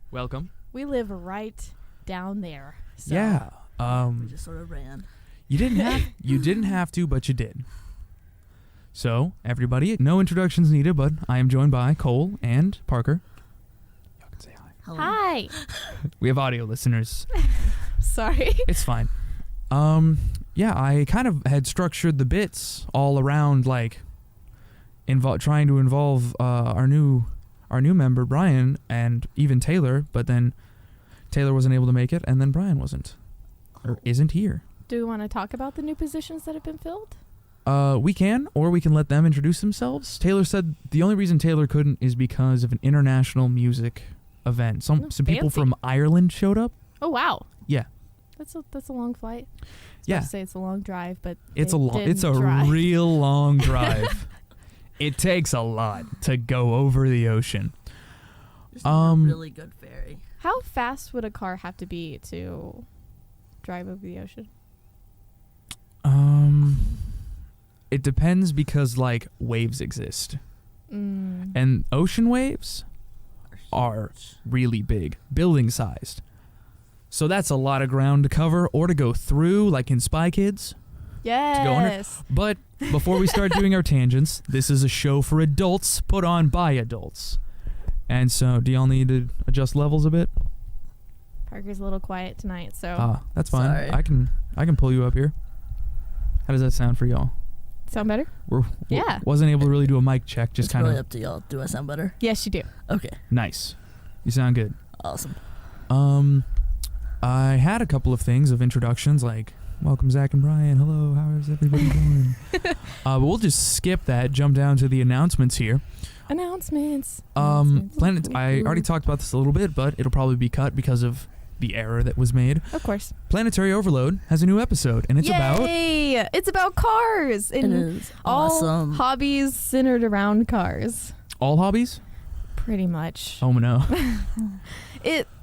Welcome. We live right down there. So. Yeah. We just sort of ran. You didn't have to, but you did. So, everybody, no introductions needed, but I am joined by Cole and Parker. Y'all can say hi. Hello. Hi. We have audio listeners. Sorry. It's fine. Yeah, I kind of had structured the bits all around, like, trying to involve our new member, Brian, and even Taylor, but then Taylor wasn't able to make it, and then Brian wasn't. Or isn't here. Do we want to talk about the new positions that have been filled? We can, or we can let them introduce themselves. Taylor said the only reason Taylor couldn't is because of an international music event. Some people from Ireland showed up. Oh, wow. Yeah. That's a long flight. Yeah. To say it's a long drive, but It's a real long drive. It takes a lot to go over the ocean. Just a really good ferry. How fast would a car have to be to drive over the ocean? It depends because, like, waves exist. And ocean waves are really big, building-sized. So that's a lot of ground to cover or to go through, like in Spy Kids. Yes. But before we start doing our tangents, this is a show for adults put on by adults. And so, do y'all need to adjust levels a bit? Parker's a little quiet tonight, so. That's fine. Sorry. I can pull you up here. How does that sound for y'all? Sound better? Yeah. Wasn't able to really do a mic check. Just It's kind of really up to y'all. Do I sound better? Yes, you do. Okay. nice. You sound good. Awesome. I had a couple of things of introductions, like welcome Zach and Brian. Hello, how is everybody doing? But we'll just skip that. Jump down to the announcements here. Announcements. Planet. I already talked about this a little bit, but it'll probably be cut because of the error that was made. Of course. Planetary Overload has a new episode, and it's It's about cars. It is all awesome. hobbies centered around cars. all hobbies. Pretty much. Oh no.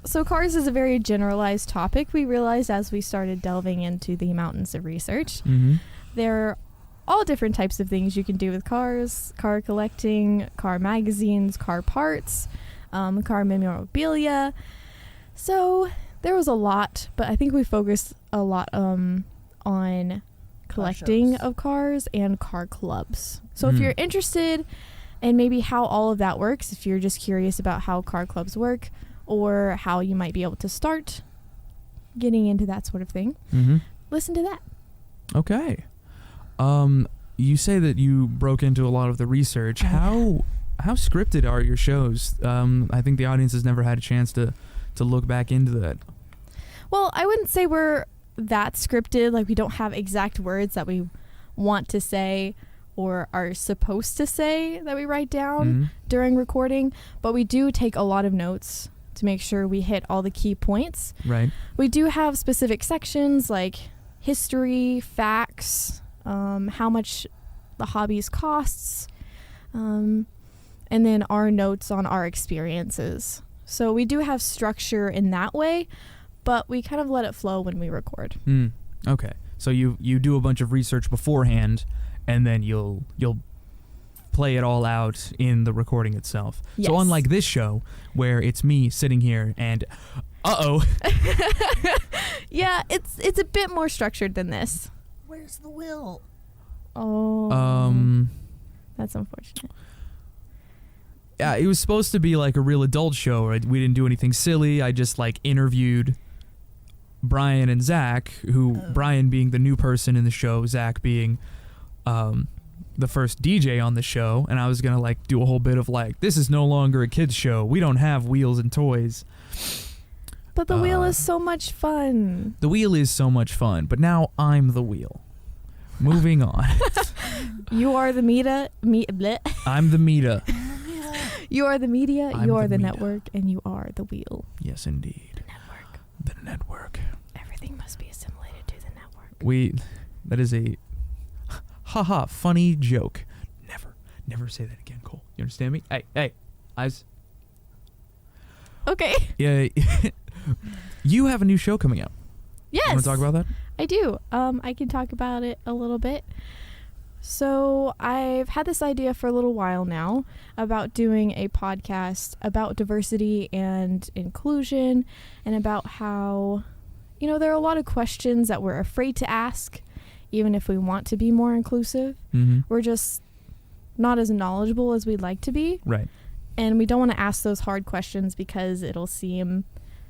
So cars is a very generalized topic. We realized as we started delving into the mountains of research. Mm-hmm. There are all different types of things you can do with cars: car collecting, car magazines, car parts, car memorabilia. So there was a lot, but I think we focused a lot on collecting of cars and car clubs. So if you're interested in maybe how all of that works, if you're just curious about how car clubs work or how you might be able to start getting into that sort of thing, listen to that. Okay. You say that you broke into a lot of the research. How scripted are your shows? I think the audience has never had a chance to look back into that. Well, I wouldn't say we're that scripted. Like, we don't have exact words that we want to say or are supposed to say that we write down during recording, but we do take a lot of notes to make sure we hit all the key points. Right. We do have specific sections like history, facts, how much the hobbies costs, and then our notes on our experiences. So we do have structure in that way, but we kind of let it flow when we record. Okay. So you do a bunch of research beforehand, and then you'll play it all out in the recording itself. Yes. So unlike this show, where it's me sitting here and Yeah, it's a bit more structured than this. Where's the will? Oh. That's unfortunate. Yeah, it was supposed to be like a real adult show. Right? We didn't do anything silly. I just like interviewed Brian and Zach, who Brian being the new person in the show, Zach being the first DJ on the show, and I was gonna like do a whole bit of like, this is no longer a kids show. We don't have wheels and toys. But the wheel is so much fun. The wheel is so much fun, but now I'm the wheel. Moving on. You are the bleh. I'm the media. You are the media, I'm you are the the media. network, and you are the wheel. Yes, indeed. Network. The network. Everything must be assimilated to the network. That is a haha funny joke. Never say that again, Cole. You understand me? Hey, eyes. Okay. Yeah. You have a new show coming out. Yes. You want to talk about that? I do. I can talk about it a little bit. So I've had this idea for a little while now about doing a podcast about diversity and inclusion, and about how, there are a lot of questions that we're afraid to ask, even if we want to be more inclusive. Mm-hmm. We're just not as knowledgeable as we'd like to be. Right. And we don't want to ask those hard questions because it'll seem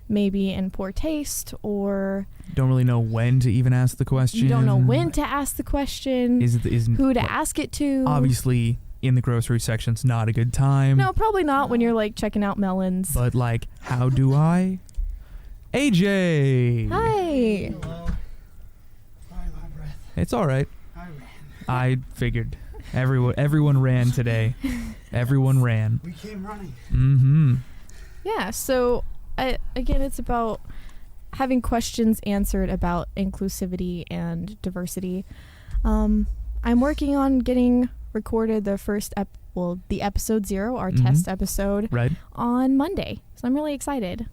maybe in poor taste, or Don't really know when to even ask the question. you don't know when to ask the question, who to ask it to. Obviously, in the grocery section's not a good time. No, probably not when you're like checking out melons. But like, how do I? AJ! Hi. Hello. Sorry, my breath. It's all right. I ran. I figured. Everyone ran today. Everyone ran. We came running. Mm-hmm. Yeah, so again, it's about having questions answered about inclusivity and diversity. I'm working on getting recorded the the episode 0, our test episode, Right. on Monday. So I'm really excited.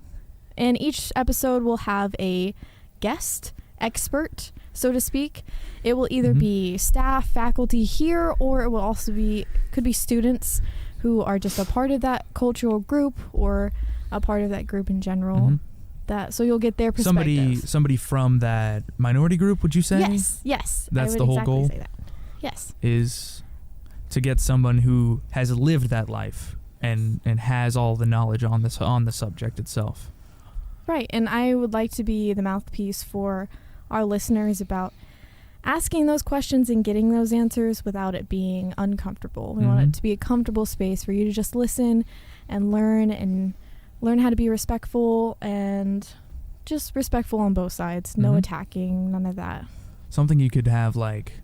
And each episode will have a guest expert, so to speak. It will either be staff, faculty here, or it will also could be students who are just a part of that cultural group or a part of that group in general. So you'll get their perspective. Somebody from that minority group, would you say? Yes. That's I would the whole exactly goal? say that. Yes. Is to get someone who has lived that life and has all the knowledge on the subject itself. Right, and I would like to be the mouthpiece for our listeners about asking those questions and getting those answers without it being uncomfortable. We want it to be a comfortable space for you to just listen and learn how to be respectful, and just respectful on both sides. No attacking, none of that. Something you could have, like,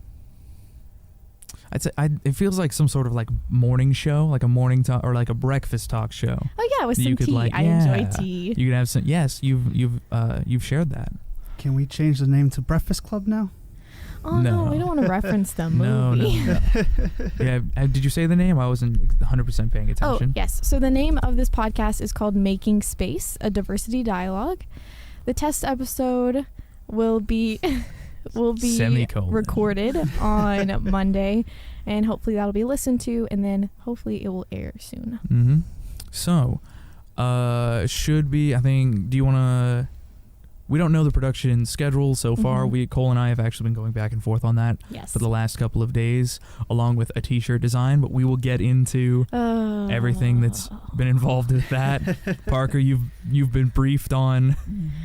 I'd say it feels like some sort of like morning show, like a morning talk or like a breakfast talk show. Oh yeah, with You some could, tea. like, I yeah. enjoy tea. You could have some. Yes, you've shared that. Can we change the name to Breakfast Club now? Oh no, we don't want to reference the movie. No. Yeah, did you say the name? I wasn't 100% paying attention. Oh, yes. So the name of this podcast is called Making Space, a Diversity Dialogue. The test episode will be Semicolon. recorded on Monday, and hopefully that'll be listened to, and then hopefully it will air soon. Mm-hmm. So, should be, I think, do you want to... We don't know the production schedule so far. Cole and I have actually been going back and forth on that for the last couple of days, along with a t-shirt design, but we will get into everything that's been involved with that. Parker, you've been briefed on...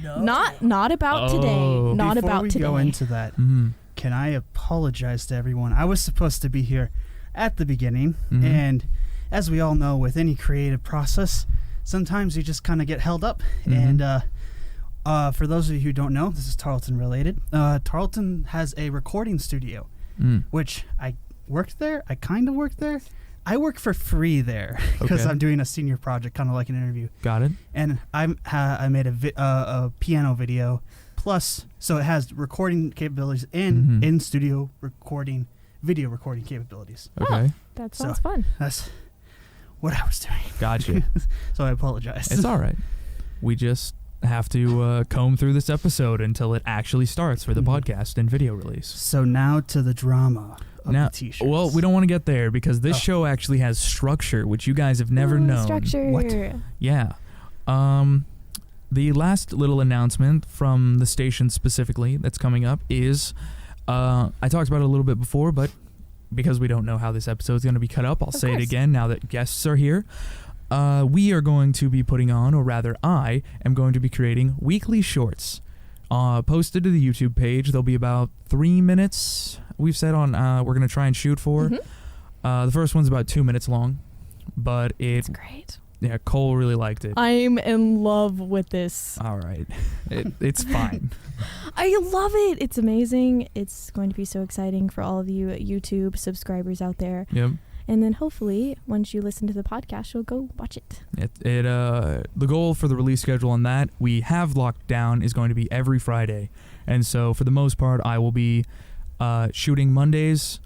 Not about today. Not Before about we today. go into that, can I apologize to everyone? I was supposed to be here at the beginning, and as we all know, with any creative process, sometimes you just kind of get held up, and for those of you who don't know, this is Tarleton related. Tarleton has a recording studio, which I worked there. I kind of worked there. I work for free there because I'm doing a senior project, kind of like an interview. Got it. And I made a piano video, plus, so it has recording capabilities and in-studio video recording capabilities. Okay. That sounds fun. That's what I was doing. Gotcha. So I apologize. It's all right. We just have to comb through this episode until it actually starts for the podcast and video release. So now to the drama of the t-shirts. Well, we don't want to get there because this show actually has structure, which you guys have never known. Structure. What? Yeah. The last little announcement from the station specifically that's coming up is, I talked about it a little bit before, but because we don't know how this episode is going to be cut up, I'll say it again now that guests are here. We are going to be putting on, or rather I am going to be creating weekly shorts posted to the YouTube page. They'll be about 3 minutes. We've said on we're going to try and shoot for. The first one's about 2 minutes long, but It's great. Yeah, Cole really liked it. I'm in love with this. All right. It's fine. I love it. It's amazing. It's going to be so exciting for all of you YouTube subscribers out there. Yep. And then hopefully, once you listen to the podcast, you'll go watch it. The goal for the release schedule on that we have locked down is going to be every Friday. And so for the most part, I will be shooting Mondays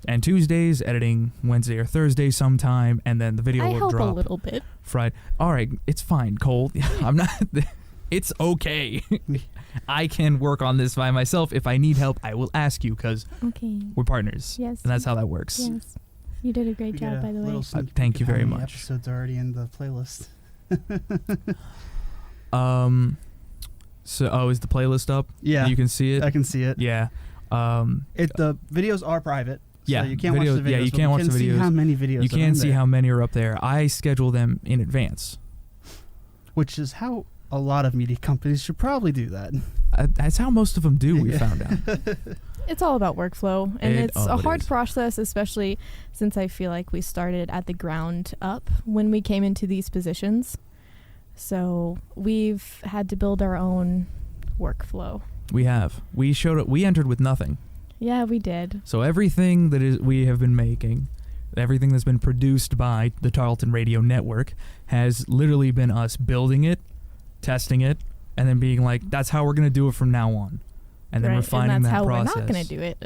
and Tuesdays, editing Wednesday or Thursday sometime, and then the video will drop. I help a little bit. Friday. All right, it's fine, Cole. I'm not... It's okay. I can work on this by myself. If I need help, I will ask you because we're partners. Yes. And that's how that works. Yes. You did a great job, by the way. Thank you very much. much. Episodes are already in the playlist. So, is the playlist up? Yeah. You can see it? I can see it. Yeah. The videos are private. Yeah. So you can't watch the videos. Yeah, you can't watch the videos. You can see how many videos You are in can see there, how many are up there. I schedule them in advance. which is how a lot of media companies should probably do that. That's how most of them do, we found out. It's all about workflow, and it's a it hard is. process, especially since I feel like we started at the ground up when we came into these positions. So we've had to build our own workflow. We have. We showed up. We entered with nothing. Yeah, we did. So everything that we have been making, everything that's been produced by the Tarleton Radio Network, has literally been us building it, testing it, and then being like, "That's how we're gonna do it from now on," and then refining and that's that how process. we're not going to do it.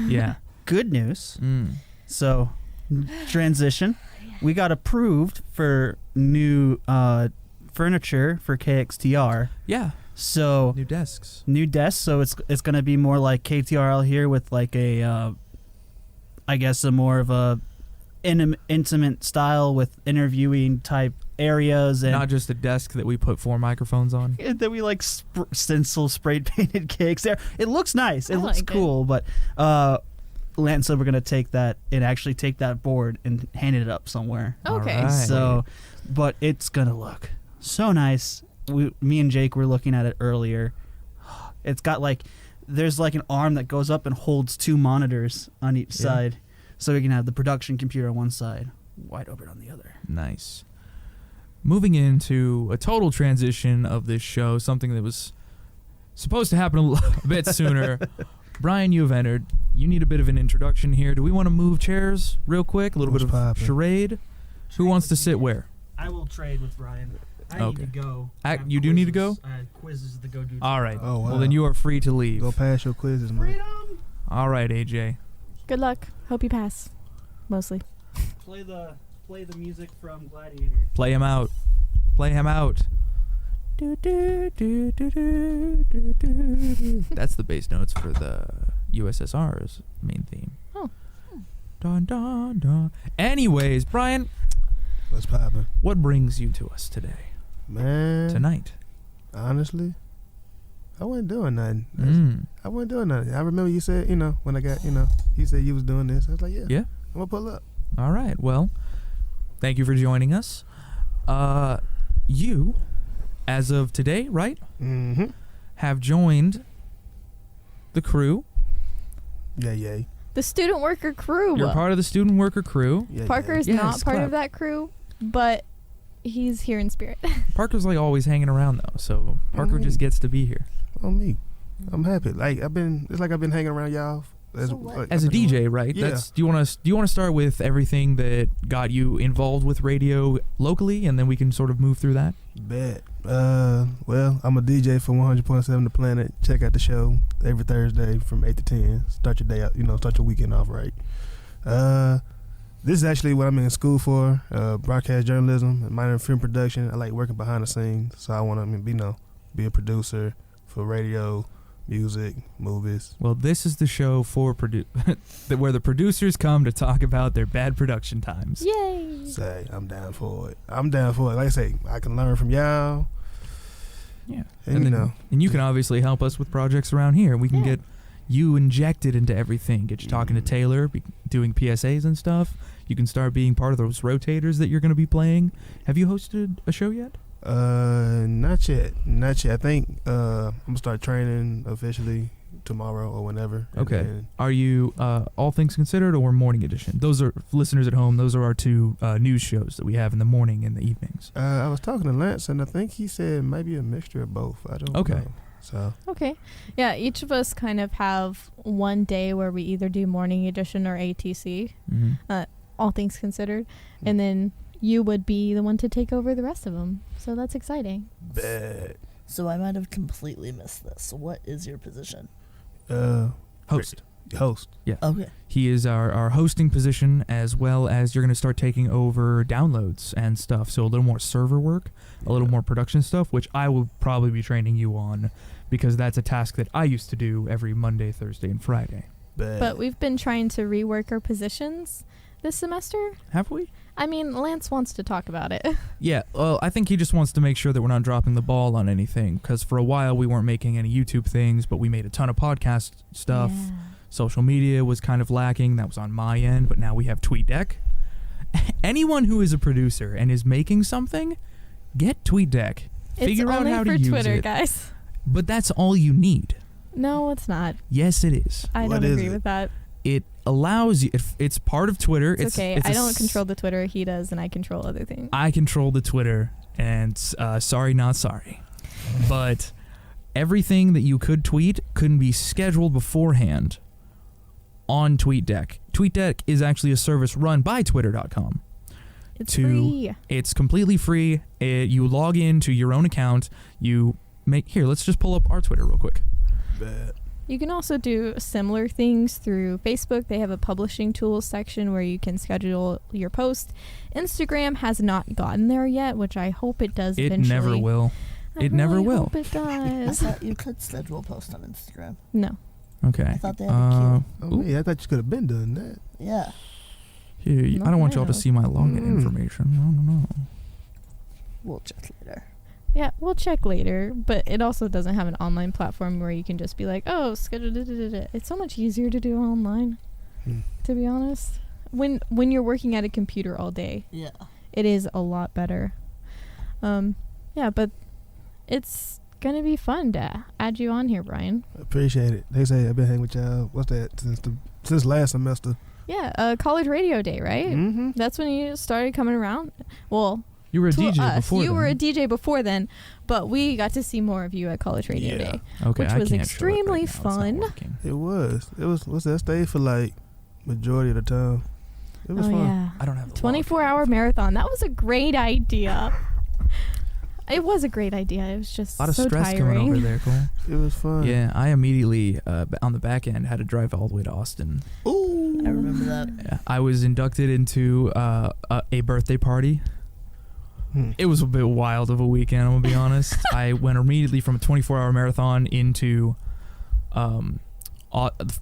Yeah. Good news. Mm. So, transition. We got approved for new furniture for KXTR. Yeah. So New desks. new desks. So it's gonna be more like KTRL here with like a, I guess a more of a intimate style with interviewing type areas and Not just a desk that we put 4 microphones on. and then we like stencil spray painted cakes there. It looks nice. It I looks like it. cool, but Lance said we're gonna take that and actually take that board and hand it up somewhere. Okay. All right. So, but it's gonna look so nice. Me and Jake were looking at it earlier. It's got like, there's like an arm that goes up and holds 2 monitors on each side, so we can have the production computer on one side, wide open on the other. Nice. Moving into a total transition of this show, something that was supposed to happen a bit sooner. Brian, you have entered. You need a bit of an introduction here. Do we want to move chairs real quick? A little What's bit of poppin'? charade? Who wants to sit where? I will trade with Brian. I Okay. need to go. You do need to go? Quizzes to go do. All right. Oh, wow. Well, then you are free to leave. Go pass your quizzes, man. Freedom. All right, AJ. Good luck. Hope you pass. Mostly. Play the music from Gladiator. Play him out. Play him out. That's the bass notes for the USSR's main theme. Oh. Dun, dun, dun. Anyways, Brian, What's poppin'? what brings you to us today? Man, Tonight? honestly, I wasn't doing nothing. I wasn't doing nothing. I remember you said, when I got, you said you was doing this. I was like, yeah. Yeah. I'm going to pull up. All right. Well, thank you for joining us. You, as of today, right, Mm-hmm. have joined the crew. Yeah. The student worker crew. You're part of the student worker crew. Yeah, Parker is Yes, not part clap. of that crew, but he's here in spirit. Parker's like always hanging around though, so Parker just gets to be here. On me. I'm happy. Like it's like I've been hanging around y'all So what? As a DJ, right? Yeah. Do you want to start with everything that got you involved with radio locally, and then we can sort of move through that? Bet. Well, I'm a DJ for 100.7 The Planet. Check out the show every Thursday from 8 to 10. Start your day out, start your weekend off right. This is actually what I'm in school for, broadcast journalism, and minor in film production. I like working behind the scenes, so I want to, be a producer for radio, music, movies. Well, this is the show for where the producers come to talk about their bad production times. Yay! Say, I'm down for it. Like I say, I can learn from y'all. Yeah. And, And you can obviously help us with projects around here. We can Yeah. get you injected into everything. Get you talking to Taylor, doing PSAs and stuff. You can start being part of those rotators that you're going to be playing. Have you hosted a show yet? Not yet. I think I'm gonna start training officially tomorrow or whenever. And Okay. then- Are you All Things Considered or Morning Edition? Those are, listeners at home, those are our 2 news shows that we have in the morning and the evenings. I was talking to Lance, and I think he said maybe a mixture of both. I don't Okay. know. So Okay. Yeah, each of us kind of have one day where we either do morning edition or ATC, Mm-hmm. all things considered, and then you would be the one to take over the rest of them. So that's exciting. bet. So I might have completely missed this. So what is your position? Host. Host. Okay. He is our hosting position, as well as you're going to start taking over downloads and stuff. So a little more server work, a little more production stuff, which I will probably be training you on, because that's a task that I used to do every Monday, Thursday, and Friday. But we've been trying to rework our positions this semester. Have we? I mean, Lance wants to talk about it. Yeah, well, I think he just wants to make sure that we're not dropping the ball on anything, because for a while we weren't making any YouTube things, but we made a ton of podcast stuff. Yeah. Social media was kind of lacking. That was on my end, but now we have TweetDeck. Anyone who is a producer and is making something, get TweetDeck. Figure out how to use Twitter, it. guys. But that's all you need. No, it's not. Yes, it is. I What don't is agree it? with that. It allows you. It's part of Twitter. It's okay. I don't control the. the Twitter. He does, and I control other things. I control the Twitter, and sorry, not sorry. But everything that you could tweet couldn't be scheduled beforehand on TweetDeck. TweetDeck is actually a service run by Twitter.com. It's to- free. It's completely free. You log into your own account. You make here. Let's just pull up our Twitter real quick. Bad. You can also do similar things through Facebook. They have a publishing tools section where you can schedule your post. Instagram has not gotten there yet, which I hope it does It eventually. never will. It never really will. hope it I does. thought you could schedule posts on Instagram. No. Okay. I thought they had a queue. Oh, yeah, I thought you could have been doing that. Yeah. Here, I don't want y'all to No. see my login information. No. We'll check later. Yeah, we'll check later, but it also doesn't have an online platform where you can just be like, oh, schedule. It's so much easier to do online, to be honest. When you're working at a computer all day, Yeah. it is a lot better. Yeah, but it's gonna be fun to add you on here, Brian. Appreciate it. They say I've been hanging with y'all. What's that? Since last semester. Yeah, college radio day, right? Mm-hmm. That's when you started coming around. Well, You were a to DJ us, before. you then. were a DJ before then, but we got to see more of you at college radio Yeah. day. Okay, which I was can't show it extremely right now. It's not fun. working. It was. What's that? I stayed for like majority of the time. It was Oh fun. yeah, I don't have the 24-hour marathon. That was a great idea. It was a great idea. It was just A lot of so stress tiring. coming over there, Cole. It was fun. Yeah, I immediately on the back end had to drive all the way to Austin. Ooh. I remember that. Yeah, I was inducted into a birthday party. It was a bit wild of a weekend, I'm gonna be honest. I went immediately from a 24-hour marathon into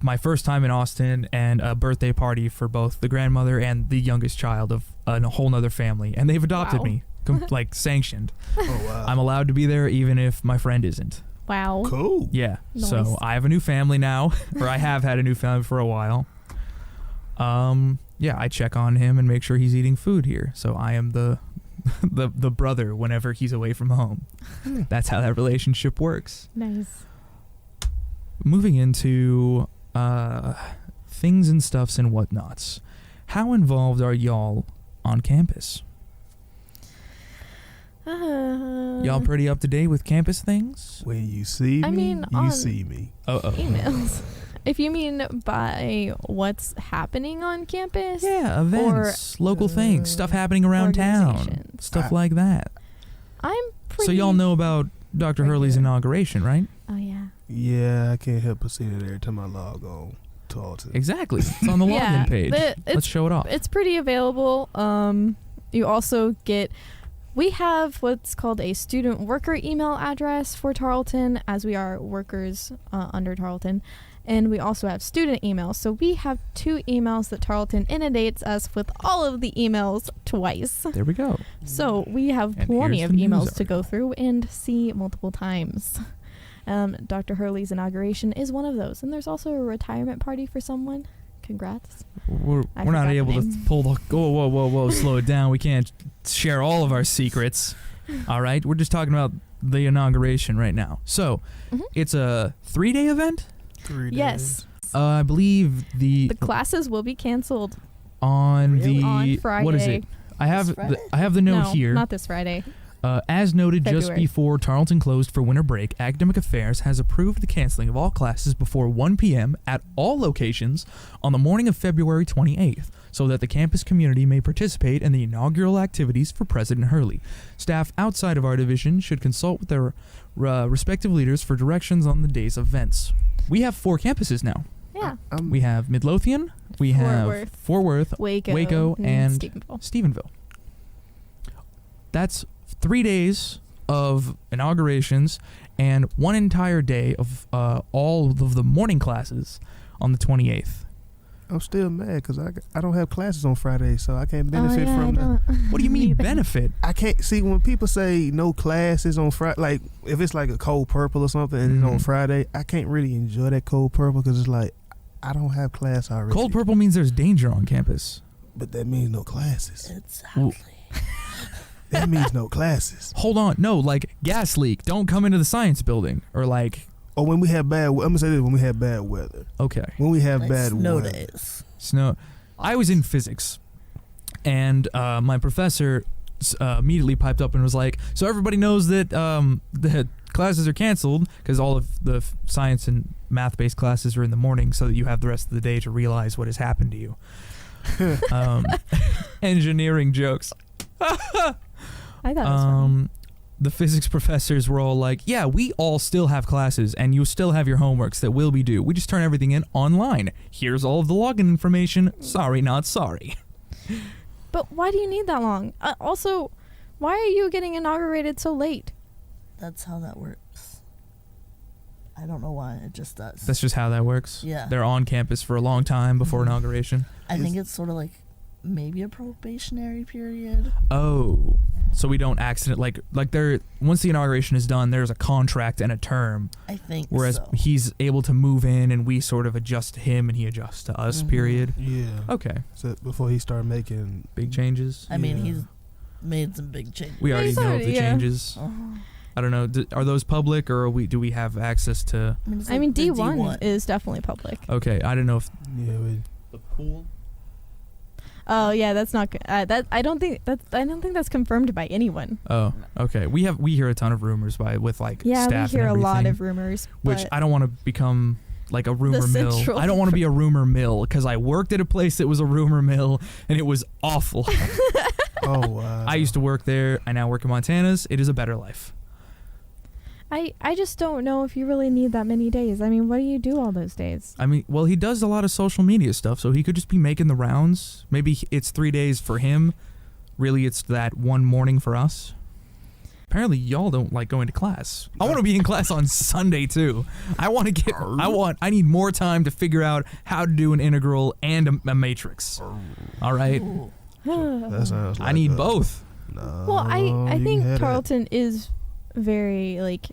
my first time in Austin and a birthday party for both the grandmother and the youngest child of a whole nother family, and they've adopted Wow. me, like sanctioned. Oh wow. I'm allowed to be there even if my friend isn't. Wow. cool. Yeah. Nice. So I have a new family now, or I have had a new family for a while. Yeah, I check on him and make sure he's eating food here. So I am the the brother whenever he's away from home. That's how that relationship works. Nice. Moving into things and stuffs and whatnots. How involved are y'all on campus? Y'all pretty up to date with campus things? When you see me, I mean, you on see me. emails. If you mean by what's happening on campus, Yeah, events, local things, stuff happening around town, organizations. stuff like that. I'm pretty. So y'all know about Dr. Hurley's regular. inauguration, right? Oh yeah. Yeah, I can't help but see it every time I log on to Alton. Exactly. It's on the Yeah, login page. Let's it's show it off. it's pretty available. You also get. We have what's called a student worker email address for Tarleton, as we are workers under Tarleton. And we also have student emails. So we have 2 emails that Tarleton inundates us with all of the emails twice. There we go. So we have And plenty here's of the news emails to go through and see multiple times. Dr. Hurley's inauguration is one of those. And there's also a retirement party for someone. Congrats. We're I not forgot the able to name. pull the... Whoa, slow it down. We can't share all of our secrets. All right? We're just talking about the inauguration right now. So, Mhm. it's a 3-day event? 3 days. Yes. I believe The classes will be canceled on Really? the... on Friday. What is it? I have Friday? I have the note No, here. not this Friday. As noted just February. before Tarleton closed for winter break, Academic Affairs has approved the canceling of all classes before 1 p.m. at all locations on the morning of February 28th, so that the campus community may participate in the inaugural activities for President Hurley. Staff outside of our division should consult with their respective leaders for directions on the day's events. We have 4 campuses now. Yeah. We have Midlothian. We have Fort Worth, Waco, and Stephenville. Stephenville. That's 3 days of inaugurations and one entire day of all of the morning classes on the 28th. I'm still mad because I don't have classes on Friday, so I can't benefit I from that. don't What do you mean either. benefit? I can't see when people say no classes on Friday. Like if it's like a cold purple or something and it's on Mhm. Friday, I can't really enjoy that cold purple because it's like I don't have class already. Cold purple means there's danger on campus. but that means no classes. Exactly. That means no classes. Hold on, no, like gas leak. Don't come into the science building, or like, Or when we have bad, I'm gonna say this: when we have bad weather. okay, When we have Like bad snow weather. days. snow. I was in physics, and my professor immediately piped up and was like, "So everybody knows that the classes are canceled because all of the science and math-based classes are in the morning, so that you have the rest of the day to realize what has happened to you." Engineering jokes. I thought it was funny. The physics professors were all like, "Yeah, we all still have classes, and you still have your homeworks that will be due. We just turn everything in online. Here's all of the login information. Sorry, not sorry." But why do you need that long? Also, why are you getting inaugurated so late? That's how that works. I don't know why. It just does. That's just how that works. Yeah. They're on campus for a long time before Mhm. inauguration. I think it's sort of like maybe a probationary period. Oh, so we don't accident like there. Once the inauguration is done, there's a contract and a term. I think Whereas so. he's able to move in, and we sort of adjust to him, and he adjusts to us. Mhm. Period. Yeah. Okay, So before he started making big changes. I mean, Yeah. he's made some big changes. We already he's know of already- the yeah. changes. Uh-huh. I don't know. Are those public, or do we have access to? It's I mean, the D1 is definitely public. Okay, I don't know if yeah. the pool. Oh yeah, that's not good. That I don't think that's confirmed by anyone. Oh, okay. We hear a ton of rumors with like Yeah, staff we hear a and lot everything, of rumors. which but I don't want to become like a rumor mill. central- I don't want to be a rumor mill because I worked at a place that was a rumor mill and it was awful. Oh wow. I used to work there. I now work in Montana's. It is a better life. I just don't know if you really need that many days. I mean, what do you do all those days? I mean, well, he does a lot of social media stuff, so he could just be making the rounds. Maybe it's 3 days for him. Really, it's that one morning for us. Apparently, y'all don't like going to class. I want to be in class on Sunday too. I need more time to figure out how to do an integral and a matrix. All right, Ooh. That sounds like I need both. No, Well, I you can think have that. Tarleton is very like.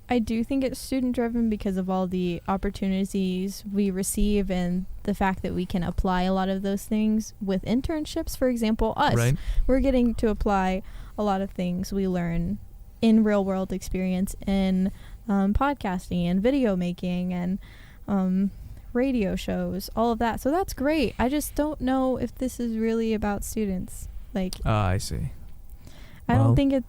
I do think it's student driven because of all the opportunities we receive and the fact that we can apply a lot of those things with internships. For example, us, Right? we're getting to apply a lot of things we learn in real world experience in podcasting and video making and radio shows, all of that. So that's great. I just don't know if this is really about students. Like, I see. I Well, don't think it's.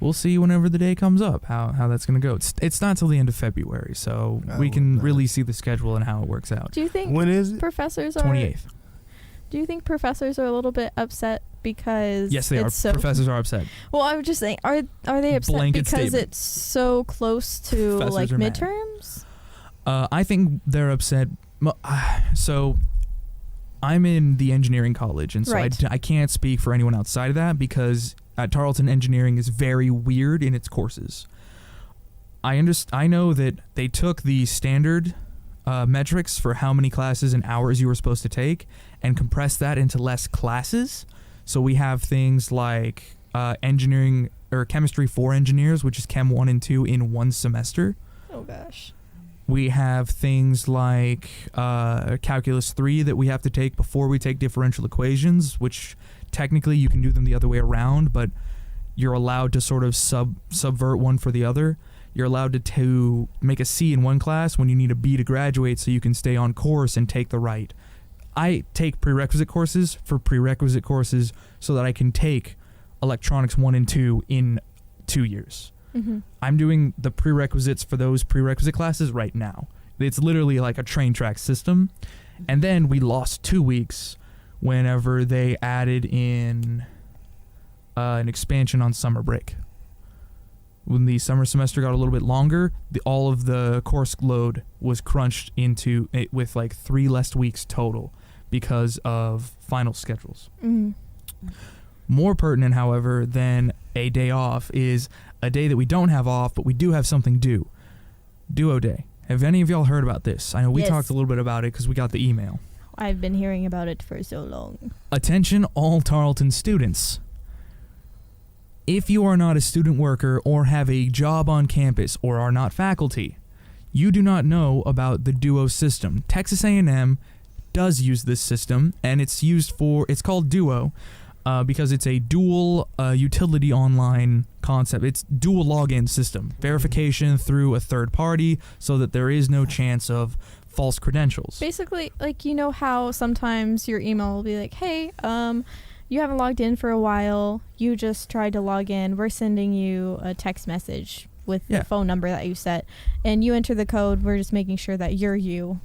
We'll see whenever the day comes up how that's gonna go. It's not till the end of February, so I we would can not. really see the schedule and how it works out. Do you think When is it? professors are? 28th. Do you think professors are a little bit upset because Yes, they are. it's so Professors are upset. Well, I was just saying, are they upset Blanket because statement. it's so close to Professors like are mad. midterms? I think they're upset. So I'm in the engineering college, and so Right. I can't speak for anyone outside of that because at Tarleton, engineering is very weird in its courses. I know that they took the standard metrics for how many classes and hours you were supposed to take and compressed that into less classes. So we have things like engineering or chemistry for engineers, which is Chem 1 and 2 in one semester. Oh gosh. We have things like Calculus 3 that we have to take before we take differential equations, which technically you can do them the other way around, but you're allowed to sort of subvert one for the other. You're allowed to make a C in one class when you need a B to graduate so you can stay on course and take the right. I take prerequisite courses for prerequisite courses so that I can take electronics 1 and 2 in 2 years. Mm-hmm. I'm doing the prerequisites for those prerequisite classes right now. It's literally like a train track system. And then we lost 2 weeks whenever they added in an expansion on summer break. when the summer semester got a little bit longer, all of the course load was crunched into it with like 3 less weeks total because of final schedules. More pertinent, however, than a day off is a day that we don't have off, but we do have something due. Duo Day. Have any of y'all heard about this? I know we Yes. talked a little bit about it because we got the email. I've been hearing about it for so long. Attention all Tarleton students. If you are not a student worker or have a job on campus or are not faculty, you do not know about the Duo system. Texas A&M does use this system, and it's called Duo because it's a dual utility online concept. It's dual login system, verification through a third party so that there is no chance of false credentials. Basically, like, you know how sometimes your email will be like, hey, you haven't logged in for a while. You just tried to log in. We're sending you a text message with the phone number that you set. And you enter the code. We're just making sure that you're you.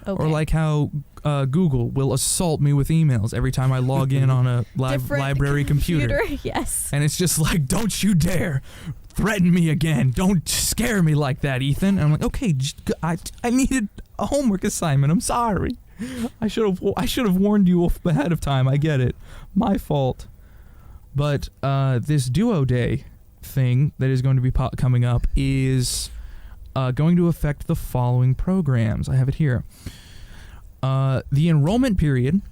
Okay. Or like how Google will assault me with emails every time I log in on a library computer. Yes. And it's just like, don't you dare threaten me again. Don't scare me like that, Ethan. And I'm like, okay, I needed a homework assignment. I'm sorry. I should have warned you ahead of time. I get it. My fault. But this Duo Day thing that is going to be coming up is going to affect the following programs. I have it here. The enrollment period,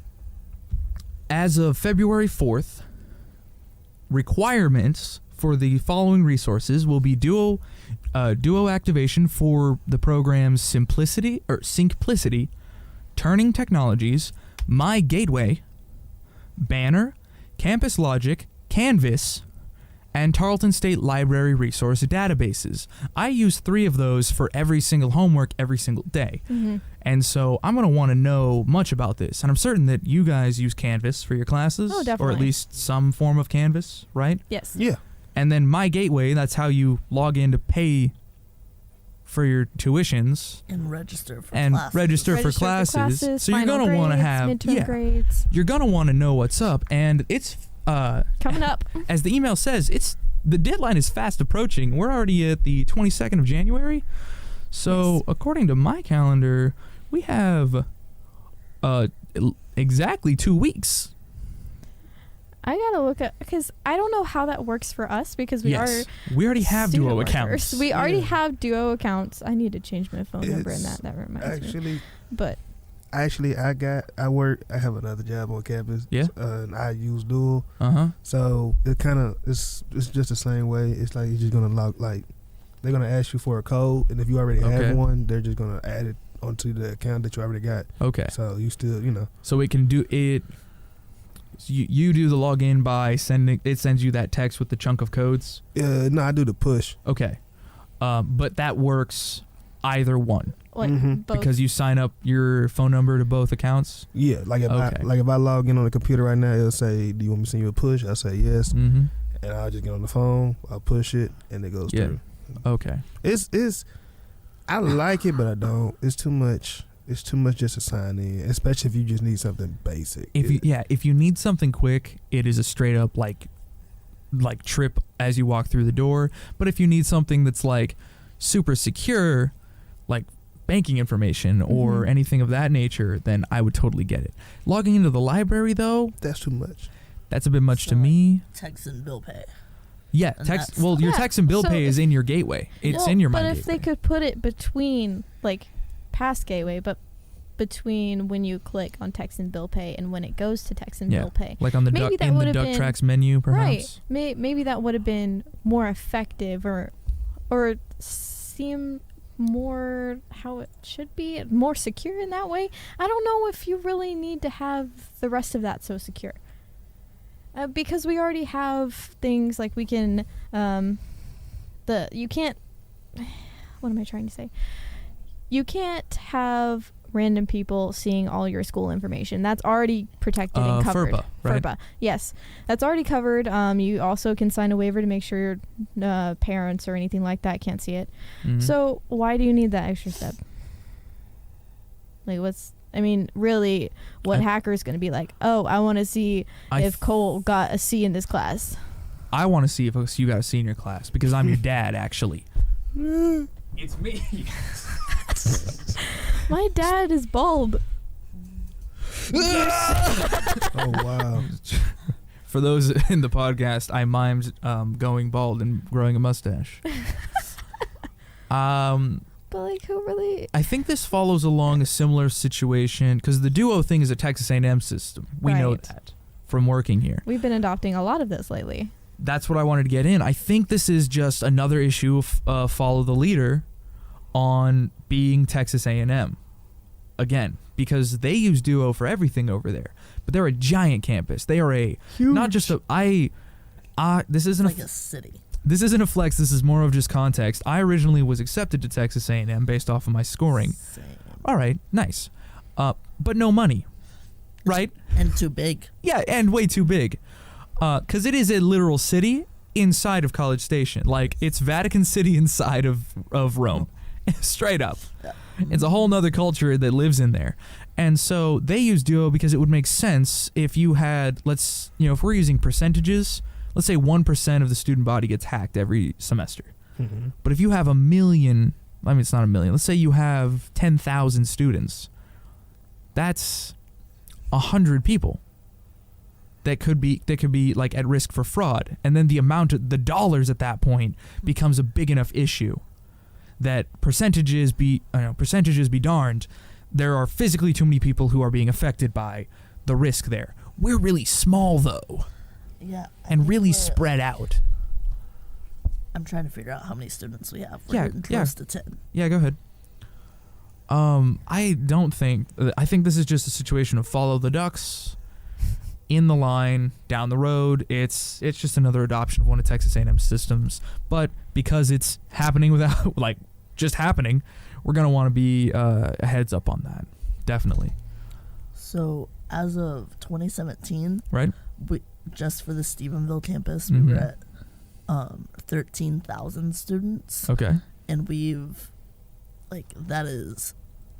as of February 4th, requirements for the following resources will be Duo activation for the programs Syncplicity, Turning Technologies, My Gateway, Banner, Campus Logic, Canvas, and Tarleton State Library Resource Databases. I use 3 of those for every single homework every single day. And so I'm going to want to know much about this. And I'm certain that you guys use Canvas for your classes. Oh, definitely. Or at least some form of Canvas, right? Yes. Yeah. And then My Gateway, that's how you log in to pay for your tuitions And register for and classes. register for classes. So you're going to want to have midterm grades. You're going to want to know what's up, and it's Coming up. as the email says, the deadline is fast approaching. We're already at the 22nd of January. So, according to my calendar, we have exactly 2 weeks. I gotta look at, because I don't know how that works for us, because we already have student Duo workers. accounts. We already have Duo accounts. I need to change my phone number, and that reminds me. But I have another job on campus. Yeah. And I use Dual. So it's just the same way. It's like you're just gonna log, like they're gonna ask you for a code, and if you already have one, they're just gonna add it onto the account that you already got. Okay. So you still, So we can do it. You do the login by sends you that text with the chunk of codes. No, I do the push. Okay. But that works either one. like both. Because you sign up your phone number to both accounts. Yeah, like if I log in on the computer right now, it'll say, "Do you want me to send you a push?" I'll say yes, and I'll just get on the phone. I'll push it, and it goes through. Okay. It's I like it, but I don't. It's too much. It's too much just to sign in, especially if you just need something basic. If you need something quick, it is a straight up like trip as you walk through the door. But if you need something that's like super secure, like banking information or anything of that nature, then I would totally get it. Logging into the library though, that's too much. That's a bit much to me. Text and bill pay. Yeah, your text and bill pay is in your gateway. It's in your My But if Gateway. they could put it between, like, past gateway, but between when you click on text and bill pay and when it goes to text and bill pay. Like on the Maybe that in the would've duck been- tracks menu, perhaps. Right. Maybe that would have been more effective or seem more how it should be, more secure in that way. I don't know if you really need to have the rest of that so secure. Because we already have things like we can, you can't, what am I trying to say? You can't have random people seeing all your school information. That's already protected and covered. FERPA, right? FERPA, yes. That's already covered. You also can sign a waiver to make sure your parents or anything like that can't see it. So why do you need that extra step? Like really, what hacker is going to be like, oh, I want to see if Cole got a C in this class. I want to see if you got a senior class because I'm your dad, actually. It's me. My dad is bald. Oh wow. For those in the podcast, I mimed going bald and growing a mustache. But like, who really? I think this follows along a similar situation because the duo thing is a Texas A&M system. We know Right. that from working here. We've been adopting a lot of this lately. That's what I wanted to get in. I think this is just another issue of follow the leader on being Texas A&M. Again, because they use Duo for everything over there. But they're a giant campus. They are a not just a this isn't Like a city. This isn't a flex. This is more of just context. I originally was accepted to Texas A&M based off of my scoring. Same. All right, nice. But no money, right? And too big. Yeah, and way too big. Because it is a literal city inside of College Station. Like, it's Vatican City inside of Rome. Straight up. Yeah. It's a whole nother culture that lives in there. And so they use Duo because it would make sense if you had, if we're using percentages, let's say 1% of the student body gets hacked every semester. Mm-hmm. But if you have a million, it's not a million, let's say you have 10,000 students, that's 100 people that could be like at risk for fraud. And then the dollars at that point becomes a big enough issue that percentages be darned. There are physically too many people who are being affected by the risk there. We're really small though. Yeah. And really spread out. I'm trying to figure out how many students we have. We're Yeah, getting close to 10. Yeah, go ahead. I think this is just a situation of follow the ducks in the line down the road. It's just another adoption of one of Texas A&M systems, but because it's happening without just happening, we're gonna want to be a heads up on that. Definitely. So as of 2017, Right. Just for the Stephenville campus, Mm-hmm. we were at 13,000 students. Okay. And we've that is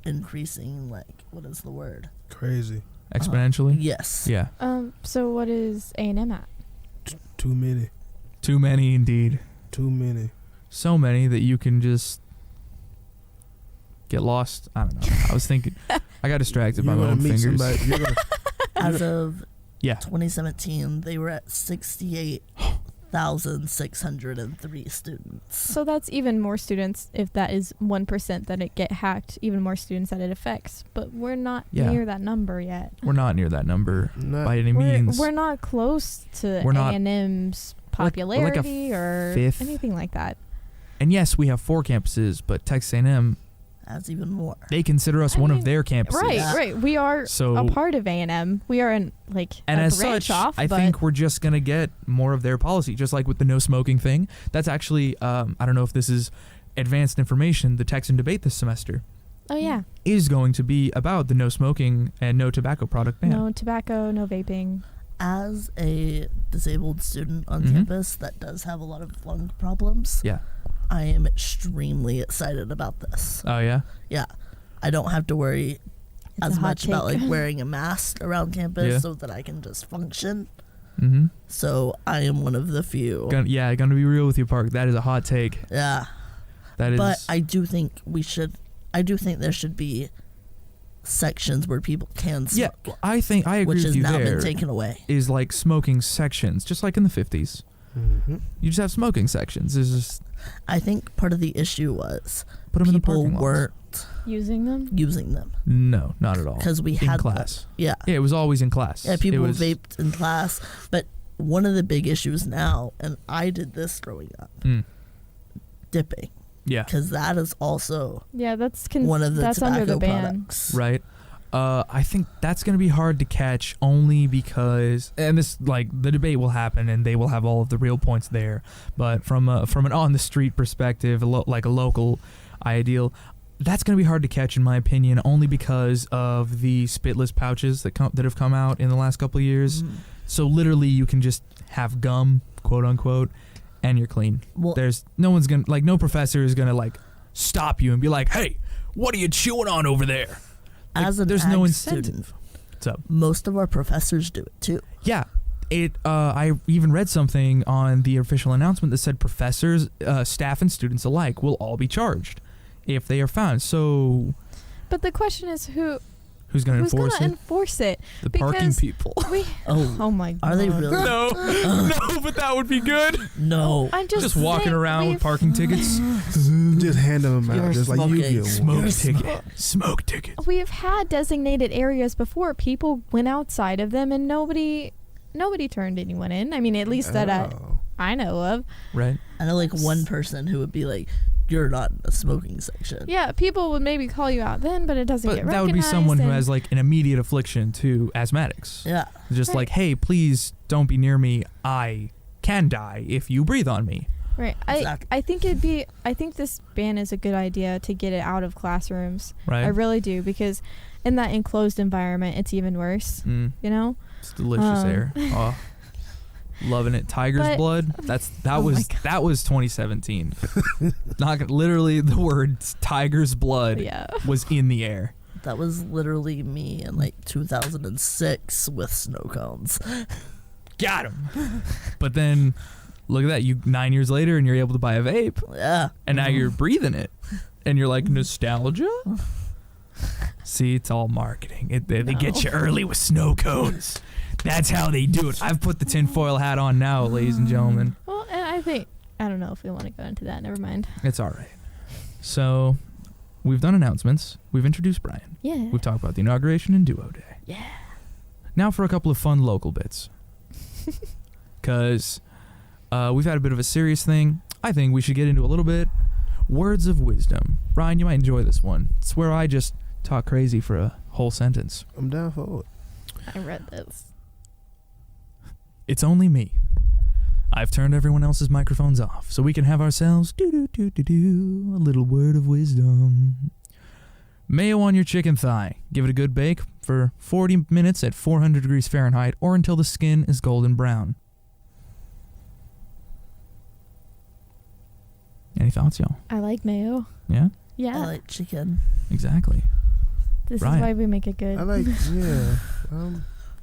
increasing. What is the word? Crazy. Exponentially. Yes. Yeah. So what is A&M at? Too many. Too many indeed. Too many. So many that you can just get lost. I don't know. I was thinking. I got distracted by You're my gonna own meet fingers. somebody. You're gonna, As of Yeah. 2017, they were at 68,603 students. So that's even more students if that is 1% that it get hacked, even more students that it affects. But we're not Yeah. near that number yet. We're not near that number not, by any means. We're not close to We're not- A&M's we're like a popularity or fifth. anything like that. And yes, we have 4 campuses, but Texas A&M, That's even more. they consider us I one mean, of their campuses. Right, Yeah. right. We are So- a part of A&M. We are in And a as branch such, off. I but think we're just going to get more of their policy, just like with the no smoking thing. That's actually, I don't know if this is advanced information, the Texan debate this semester oh yeah, is going to be about the no smoking and no tobacco product ban. no tobacco, no vaping. As a disabled student on Mhm. campus that does have a lot of lung problems, Yeah. I am extremely excited about this. Oh, yeah? Yeah. I don't have to worry It's as a hot much about take. wearing a mask around campus Yeah. so that I can just function. Mm-hmm. So I am one of the few. Going to be real with you, Park. That is a hot take. Yeah. That is. But I do think there should be sections where people can Yeah, smoke. I agree which with has you now there. been taken away. Is like smoking sections, just like in the 50s. Mm-hmm. You just have smoking sections. It's just I think part of the issue was put them in the people parking lots. weren't Using them. using them No, not at all. because we In had class. Yeah. Yeah, it was always in class. Yeah, people It was, vaped in class. But one of the big issues now, and I did this growing up, dipping, Yeah, because that is also Yeah, that's one of the that's tobacco under the ban. products. right. I think that's going to be hard to catch only because, and this, the debate will happen and they will have all of the real points there. But from an on the street perspective, like a local ideal, that's going to be hard to catch in my opinion, only because of the spitless pouches that have come out in the last couple of years. Mm. So literally, you can just have gum, quote unquote, and you're clean. Well, There's no one's gonna no professor is gonna stop you and be like, hey, what are you chewing on over there? as an there's ag no student, incentive. What's up? most of our professors do it too. Yeah, I even read something on the official announcement that said professors, staff, and students alike will all be charged if they are found. So, but the question is who's going to enforce it? The parking people. Oh my god. Are they really? No, no, but that would be good. No. I'm Just walking around with parking tickets. Just hand them out, just like you get one. Smoke ticket. We've had designated areas before. People went outside of them, and nobody turned anyone in. I mean, at least that I know of. Right. I know like one person who would be like, "You're not in a smoking section." Yeah, people would maybe call you out then, but it doesn't get recognized. That would be someone who has like an immediate affliction to asthmatics. Yeah. Just like, hey, please don't be near me. I can die if you breathe on me. Right. Exactly. I think this ban is a good idea to get it out of classrooms. Right. I really do, because in that enclosed environment, it's even worse. You know? It's delicious air. Oh, loving it. Tiger's blood. That was 2017. Literally the words tiger's blood was in the air. That was literally me in like 2006 with snow cones. Got him. But then look at that. You 9 years later and you're able to buy a vape. Yeah. And now you're breathing it. And you're like, nostalgia? See, it's all marketing. They get you early with snow cones. That's how they do it. I've put the tinfoil hat on now, ladies and gentlemen. Well, and I don't know if we want to go into that. Never mind. It's all right. So, we've done announcements. We've introduced Brian. Yeah. We've talked about the inauguration and Duo Day. Yeah. Now for a couple of fun local bits. Because we've had a bit of a serious thing. I think we should get into a little bit. Words of wisdom. Brian, you might enjoy this one. It's where I just talk crazy for a whole sentence. I'm down for it. I read this. It's only me. I've turned everyone else's microphones off so we can have ourselves a little word of wisdom. Mayo on your chicken thigh. Give it a good bake for 40 minutes at 400 degrees Fahrenheit or until the skin is golden brown. Any thoughts, y'all? I like mayo. Yeah? Yeah. I like chicken. Exactly. This Brian. is why we make it good. I like, yeah.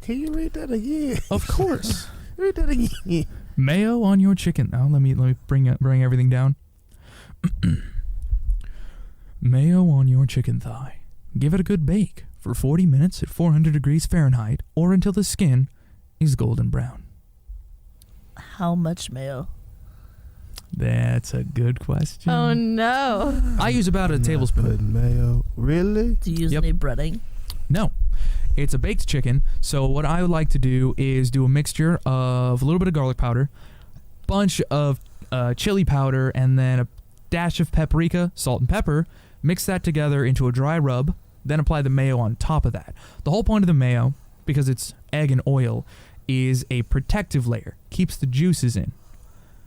Can you read that again? Of course. Read that again. Mayo on your chicken. Oh, let me bring everything down. Mayo on your chicken thigh. Give it a good bake for 40 minutes at 400 degrees Fahrenheit or until the skin is golden brown. How much mayo? That's a good question. Oh no. I use about a tablespoon. Putting mayo. Really? Do you use any breading? No. It's a baked chicken, so what I would like to do is do a mixture of a little bit of garlic powder, bunch of chili powder, and then a dash of paprika, salt and pepper. Mix that together into a dry rub, then apply the mayo on top of that. The whole point of the mayo, because it's egg and oil, is a protective layer. Keeps the juices in.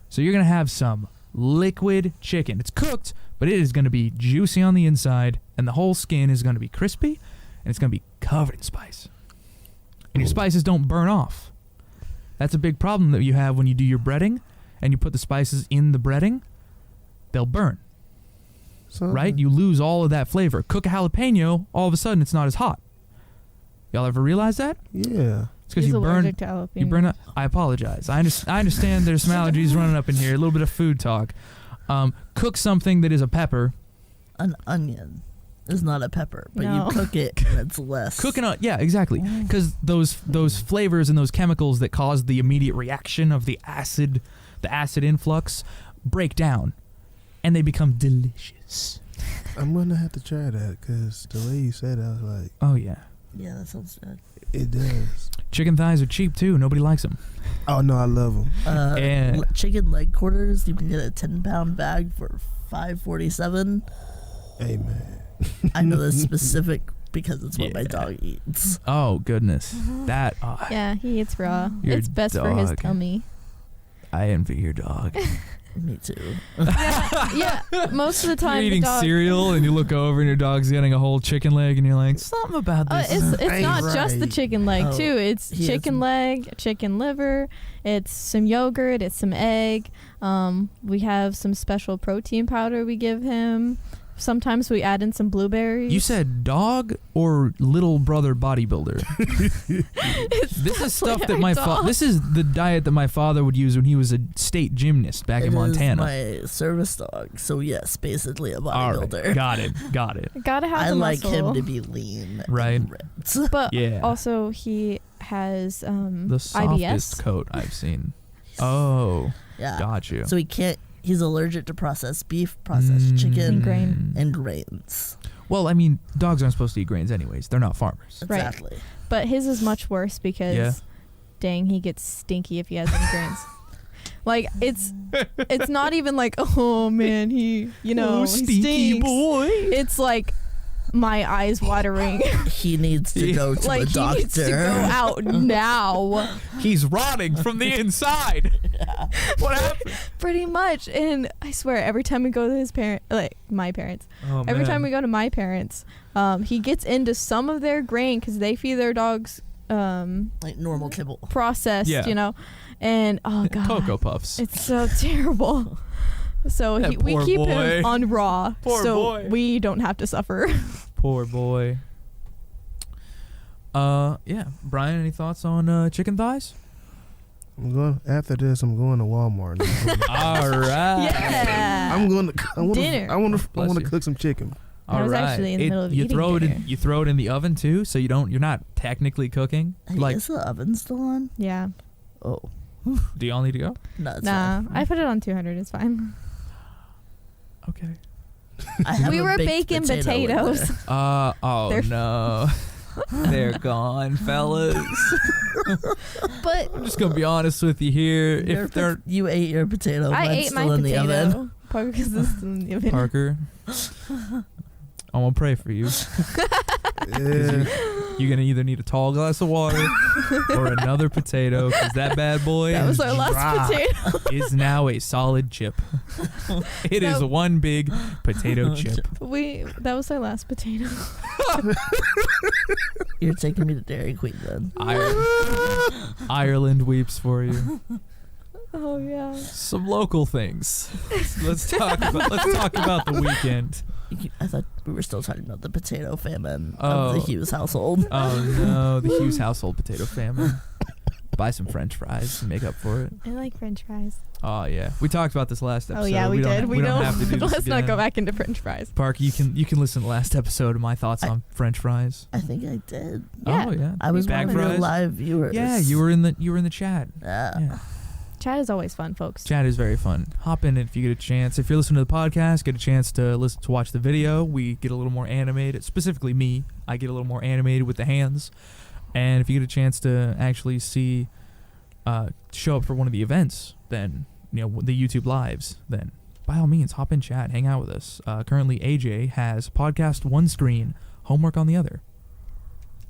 So you're going to have some liquid chicken. It's cooked, but it is going to be juicy on the inside, and the whole skin is going to be crispy, and it's going to be covered in spice. And your spices don't burn off. That's a big problem that you have when you do your breading, and you put the spices in the breading. They'll burn. Right? You lose all of that flavor. Cook a jalapeno, all of a sudden it's not as hot. Y'all ever realize that? Yeah. It's because you burn up. I apologize. I understand there's some allergies running up in here. A little bit of food talk. Cook something that is a pepper. An onion is not a pepper, but No. you cook it and it's less. Yeah, exactly. Because those flavors and those chemicals that cause the immediate reaction of the acid influx break down, and they become delicious. I'm gonna have to try that because the way you said it, I was like, oh yeah. Yeah, that sounds good. It does. Chicken thighs are cheap too. Nobody likes them. Oh no, I love them. And chicken leg quarters, you can get a 10-pound bag for $5.47. Hey man. I know this specific because it's what my dog eats. Oh goodness, that. Yeah, he eats raw. Your It's best for his dog. tummy. I envy your dog. Me too. Yeah, most of the time You're eating the dog, cereal and you look over and your dog's getting a whole chicken leg and you're like, something about this. It's ain't not just the right. chicken leg Oh, too. It's he chicken has- leg, chicken liver. It's some yogurt. It's some egg. We have some special protein powder we give him. Sometimes we add in some blueberries. You said dog or little brother bodybuilder? This is stuff that my this is the diet that my father would use when he was a state gymnast back in Montana. It is my service dog, so yes, basically a All bodybuilder. right, got it. Gotta have I the like muscle. him to be lean, Right. and ripped. But Yeah. also he has The softest IBS. coat I've seen. Oh, Yeah, got you. so he can't. He's allergic to processed beef, processed chicken, And grain. and grains. Well, I mean, dogs aren't supposed to eat grains anyways. They're not farmers. Right. Exactly. But his is much worse because, dang, he gets stinky if he has any grains. Like it's not even like, oh man, he he stinky stinks. boy. It's like my eyes watering. He needs to go to Like a doctor. he needs to go out now. He's rotting from the inside. What happened? Pretty much. And I swear, every time we go to his my parents, Oh, every time we go to my parents, he gets into some of their grain because they feed their dogs Like normal kibble. processed, Yeah. And oh god, Cocoa Puffs. it's so terrible. So That we poor keep boy. him on raw, Poor so boy. we don't have to suffer. Poor boy. Yeah. Brian, any thoughts on chicken thighs? After this, I'm going to Walmart. All right. Yeah. I'm going to. Dinner. I want Bless to you. cook some chicken. I was actually in the middle of you eating throw it dinner. in. You throw it in the oven too, so you're not technically cooking. Hey, Like, is the oven still on? Yeah. Oh, do y'all need to go? no, it's Nah, fine. I put it on 200. It's fine. Okay. I have We a were baked baking potato in potatoes. there. Oh They're- no. They're gone, fellas. But I'm just gonna be honest with you here. Your If they're you ate your potato. I Mine's ate my still in the oven. potato. Probably because it's still in the oven. Parker, I'm gonna pray for you. Yeah. You're gonna either need a tall glass of water or another potato, because that bad boy That was is our last dry. potato. Is now a solid chip. It is No. one big potato chip. That was our last potato. You're taking me to Dairy Queen then. Ireland weeps for you. Oh yeah. Some local things. Let's talk about the weekend. I thought we were still talking about the potato famine Oh. of the Hughes household. Oh no, the Hughes household potato famine. Buy some French fries to make up for it. I like French fries. Oh yeah, we talked about this last episode. Oh yeah, we did. We don't have to do this Let's not again. go back into French fries. Park, you can listen to the last episode of my thoughts on French fries. I think I did. Yeah. Oh yeah, I was Bag one of your fries? live viewers. Yeah, you were in the chat. Yeah. Chat is always fun, folks. Chat is very fun. Hop in if you get a chance. If you're listening to the podcast, get a chance to watch the video. We get a little more animated. Specifically me, I get a little more animated with the hands. And if you get a chance to actually see, show up for one of the events, then the YouTube lives, then by all means hop in chat, hang out with us. Currently, AJ has podcast one screen, homework on the other.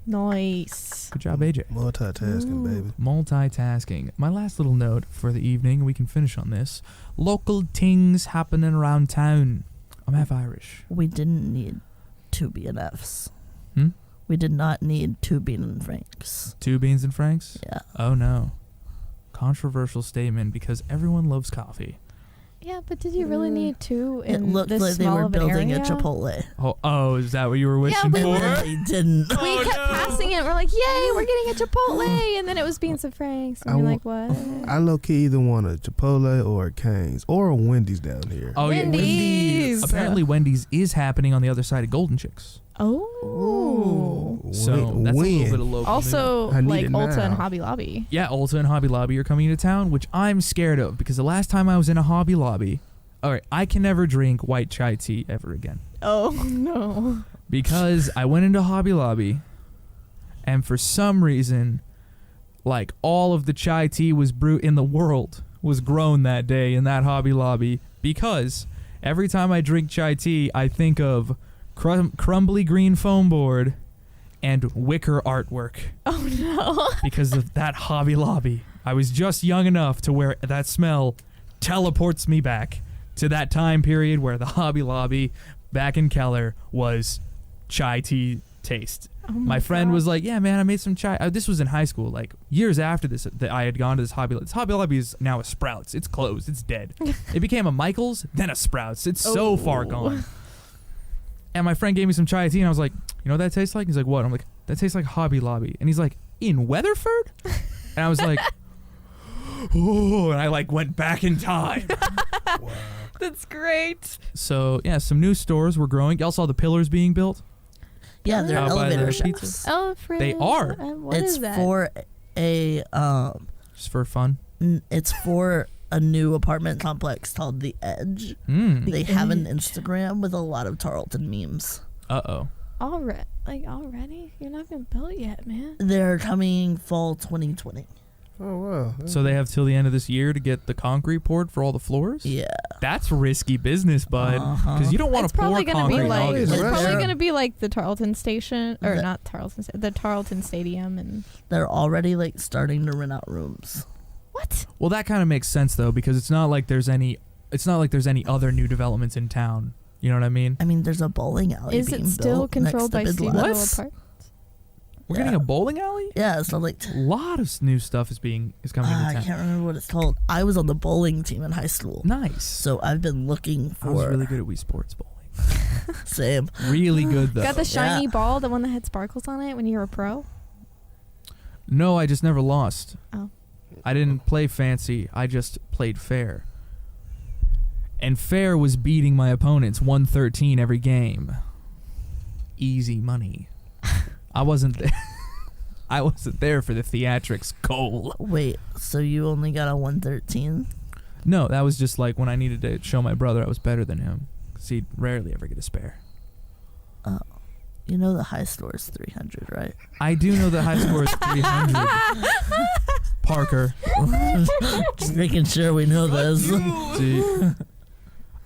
Nice. Good job, AJ. Multitasking, baby. Multitasking. My last little note for the evening, we can finish on this. Local things happening around town. I'm half Irish. We didn't need two B&Fs. Hmm? We did not need two Bean and Franks. 2 beans and franks? Yeah. Oh no. Controversial statement because everyone loves coffee. Yeah, but did you really need two It in looked this like they small were of an building a area? Chipotle. Oh, is that what you were wishing but for? They didn't. We kept passing it. We're like, yay, we're getting a Chipotle. And then it was beans and franks. And I we're wa- like, what? I low key either want a Chipotle or a Cane's or a Wendy's down here. Oh yeah, Wendy's. Apparently Wendy's is happening on the other side of Golden Chicks. Oh. So that's a little bit of local news. Also, I need like it Ulta and now. Hobby Lobby. Yeah, Ulta and Hobby Lobby are coming into town, which I'm scared of because the last time I was in a Hobby Lobby, all right, I can never drink white chai tea ever again Oh, no. because I went into Hobby Lobby and for some reason, like all of the chai tea was brewed in the world was grown that day in that Hobby Lobby because every time I drink chai tea, I think of crumbly green foam board and wicker artwork. Oh, no. Because of that Hobby Lobby. I was just young enough to where that smell teleports me back to that time period where the Hobby Lobby back in Keller was chai tea taste. Oh My friend was like, yeah, man, I made some chai. This was in high school, like years after this, that I had gone to this Hobby Lobby. This Hobby Lobby is now a Sprouts. It's closed. It's dead. It became a Michael's, then a Sprouts. It's so far gone. And my friend gave me some chai tea, and I was like, you know what that tastes like? He's like, what? I'm like, that tastes like Hobby Lobby. And he's like, in Weatherford? And I was like, oh, and I like went back in time. Wow. That's great. So yeah, some new stores were growing. Y'all saw the pillars being built? Yeah, they're Out by the elevator pizza. shafts. Alfred. They are. What It's is that? for a Just for fun. it's for a new apartment complex called The Edge. Mm. They have an Instagram with a lot of Tarleton memes. Uh-oh. Already? You're not even built yet, man. They're coming fall 2020. Oh wow. So they have till the end of this year to get the concrete poured for all the floors? Yeah. That's risky business, bud. Because you don't want It's to pour probably gonna concrete be in like August. it's Right. probably Yeah. gonna be like the Tarleton Station or The- not Tarleton the Tarleton Stadium and They're already like starting to rent out rooms. what? Well, that kind of makes sense though, because it's not like there's any other new developments in town. You know what I mean? I mean, there's a bowling alley. Is being it still built controlled by next to Big Steve Lots. Little Apart? We're Yeah. getting a bowling alley? Yeah, so like A lot of new stuff is coming into I town. can't remember what it's called. I was on the bowling team in high school, Nice. so I've been looking I was for really good at Wii Sports bowling. same. Really good though. Got the shiny Yeah. ball, the one that had sparkles on it when you were a pro? No, I just never lost. Oh. I didn't play fancy. I just played fair. And fair was beating my opponents 113 every game. Easy money. I wasn't there. I wasn't there for the theatrics, Cole. Wait, so you only got a 113? No, that was just like when I needed to show my brother I was better than him. Because he'd rarely ever get a spare. You know the high score is 300, right? I do know the high score is 300. Parker. Just making sure we know this. See,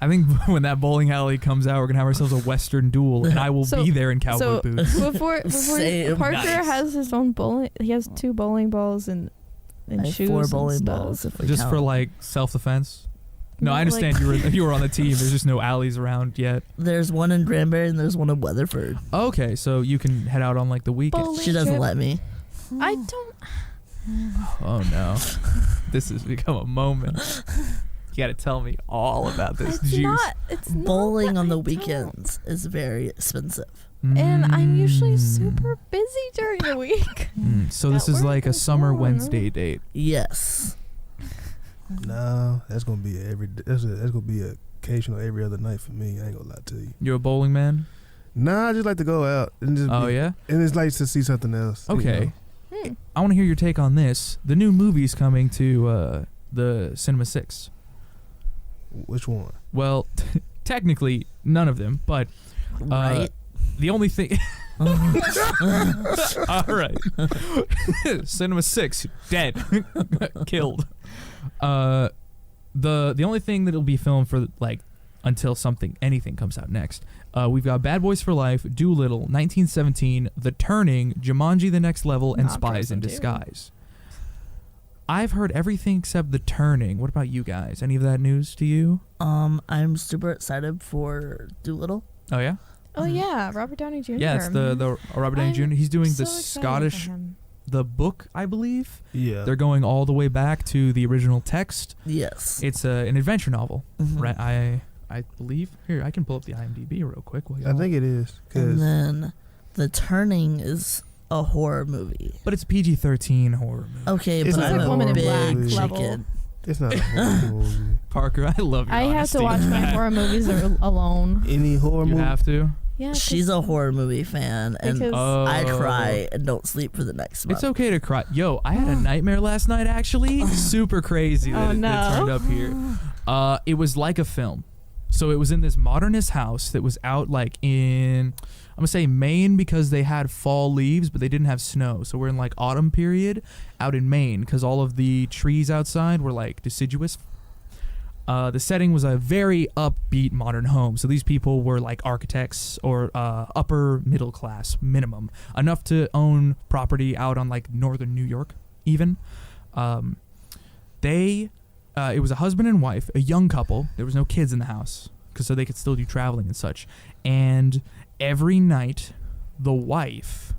I think when that bowling alley comes out, we're going to have ourselves a Western duel, and I will So- be there in cowboy so boots. before Same. Parker Nice. has his own bowling. He has 2 bowling balls and I have shoes 4 and bowling stuff. balls if we Just count. for like self-defense. No, No, I understand you were on the team. There's just no alleys around yet. There's one in Granbury and there's one in Weatherford. Okay, so you can head out on like the weekend. Bowling She doesn't trip. let me. I don't. Oh no, this has become a moment. You got to tell me all about this It's juice. not. It's not Bowling that on the I don't. weekends is very expensive. And I'm usually Mm. super busy during the week. So this That is like a work summer is on. Wednesday date. Yes. No, that's gonna be that's gonna be a occasional every other night for me. I ain't gonna lie to you. You're a bowling man? Nah, I just like to go out and just. Oh yeah? And it's nice to see something else. you Okay. know. I want to hear your take on this. The new movie's coming to the Cinema 6. Which one? Well, technically none of them, but Right. the only thing all right. Cinema 6 dead. Killed. The only thing that'll be filmed for like until anything comes out next. We've got Bad Boys for Life, Doolittle, 1917, The Turning, Jumanji: The Next Level, and Not Spies in Frozen 2. Disguise. I've heard everything except The Turning. What about you guys? Any of that news to you? I'm super excited for Doolittle. Oh yeah? Oh yeah, Robert Downey Jr. Yeah, it's the Robert Downey Jr. I'm He's doing so the excited for Scottish him. the book, I believe. Yeah. They're going all the way back to the original text. Yes. It's an adventure novel, Mhm. right? I believe. Here, I can pull up the IMDb real quick. I think it is. And 'Cause then The Turning is a horror movie. But it's PG-13 horror movie. Okay, It's but not I'm a a Woman in big Black chicken. level. it's not a horror movie. Parker, I love your I have honesty to watch with my that. horror movies alone. Any horror You movie? have to. Yeah, She's a horror movie fan, and Because- Oh. I cry and don't sleep for the next month. It's okay to cry. Yo, I had a nightmare last night, actually. Super crazy that, Oh, that turned no. up here. It was like a film. So it was in this modernist house that was out like in, I'm going to say Maine because they had fall leaves, but they didn't have snow. So we're in like autumn period out in Maine because all of the trees outside were like deciduous. The setting was a very upbeat modern home. So these people were like architects or upper middle class minimum, enough to own property out on like northern New York even. It was a husband and wife, a young couple. There was no kids in the house so they could still do traveling and such. And every night, the wife,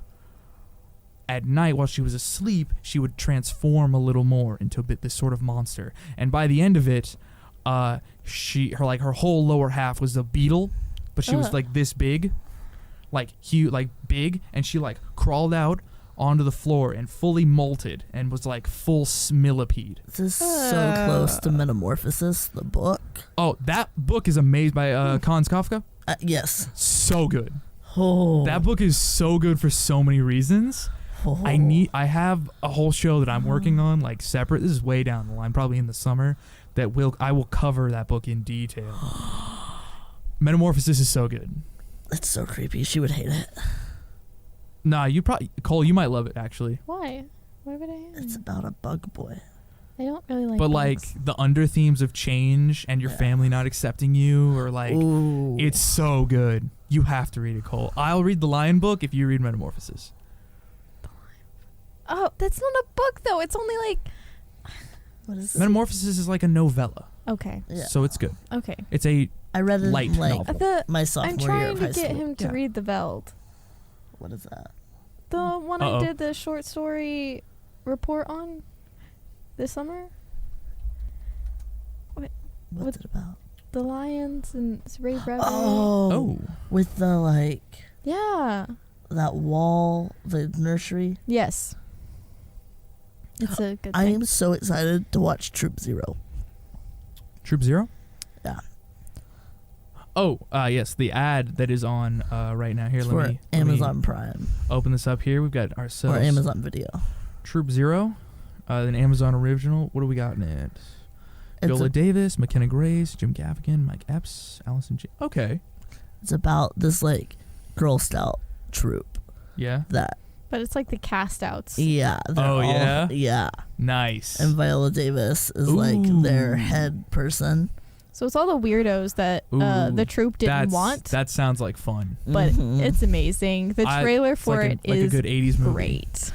at night while she was asleep, she would transform a little more into this sort of monster. And by the end of it, her whole lower half was a beetle but she was like this big, like huge, like big, and she like crawled out onto the floor and fully molted and was like full millipede. This is so close to Metamorphosis, the book. Oh, that book is amazing by Hans Kafka. Yes. So good. Oh. That book is so good for so many reasons. Oh. I have a whole show that I'm working on, like separate. This is way down the line, probably in the summer. I will cover that book in detail. Metamorphosis is so good. It's so creepy. She would hate it. Nah, Cole, you might love it actually. Why? Why would I? It's about a bug boy. I don't really like. But bugs. like the under themes of change and your family not accepting you, or like, Ooh. it's so good. You have to read it, Cole. I'll read the Lion book if you read Metamorphosis. Oh, that's not a book though. It's only like. What is it? Metamorphosis is like a novella, Okay. Yeah. so it's good. Okay. It's a I read it light in, like novel. my I'm sophomore year trying of to high get school. him to read the Veld. What is that? The one Uh-oh. I did the short story report on this summer. What's it about? The lions and it's Ray Bradbury. Oh, with the like Yeah. that wall, the nursery. Yes. It's a good I thing. am so excited to watch Troop Zero. Troop Zero? Yeah. Oh, yes, the ad that is on right now. Here, It's let for me Amazon Prime open this up here. We've got ourselves or Amazon Video. Troop Zero, an Amazon original. What do we got in it? Viola Davis, McKenna Grace, Jim Gaffigan, Mike Epps, Allison G. Okay. It's about this like Girl Scout troop Yeah. that. But it's like the cast outs. Yeah. Oh, yeah? Yeah. Nice. And Viola Davis is like their head person. So it's all the weirdos that the troop didn't want. That sounds like fun. But it's amazing. The trailer for like it like is a good 80s movie. great.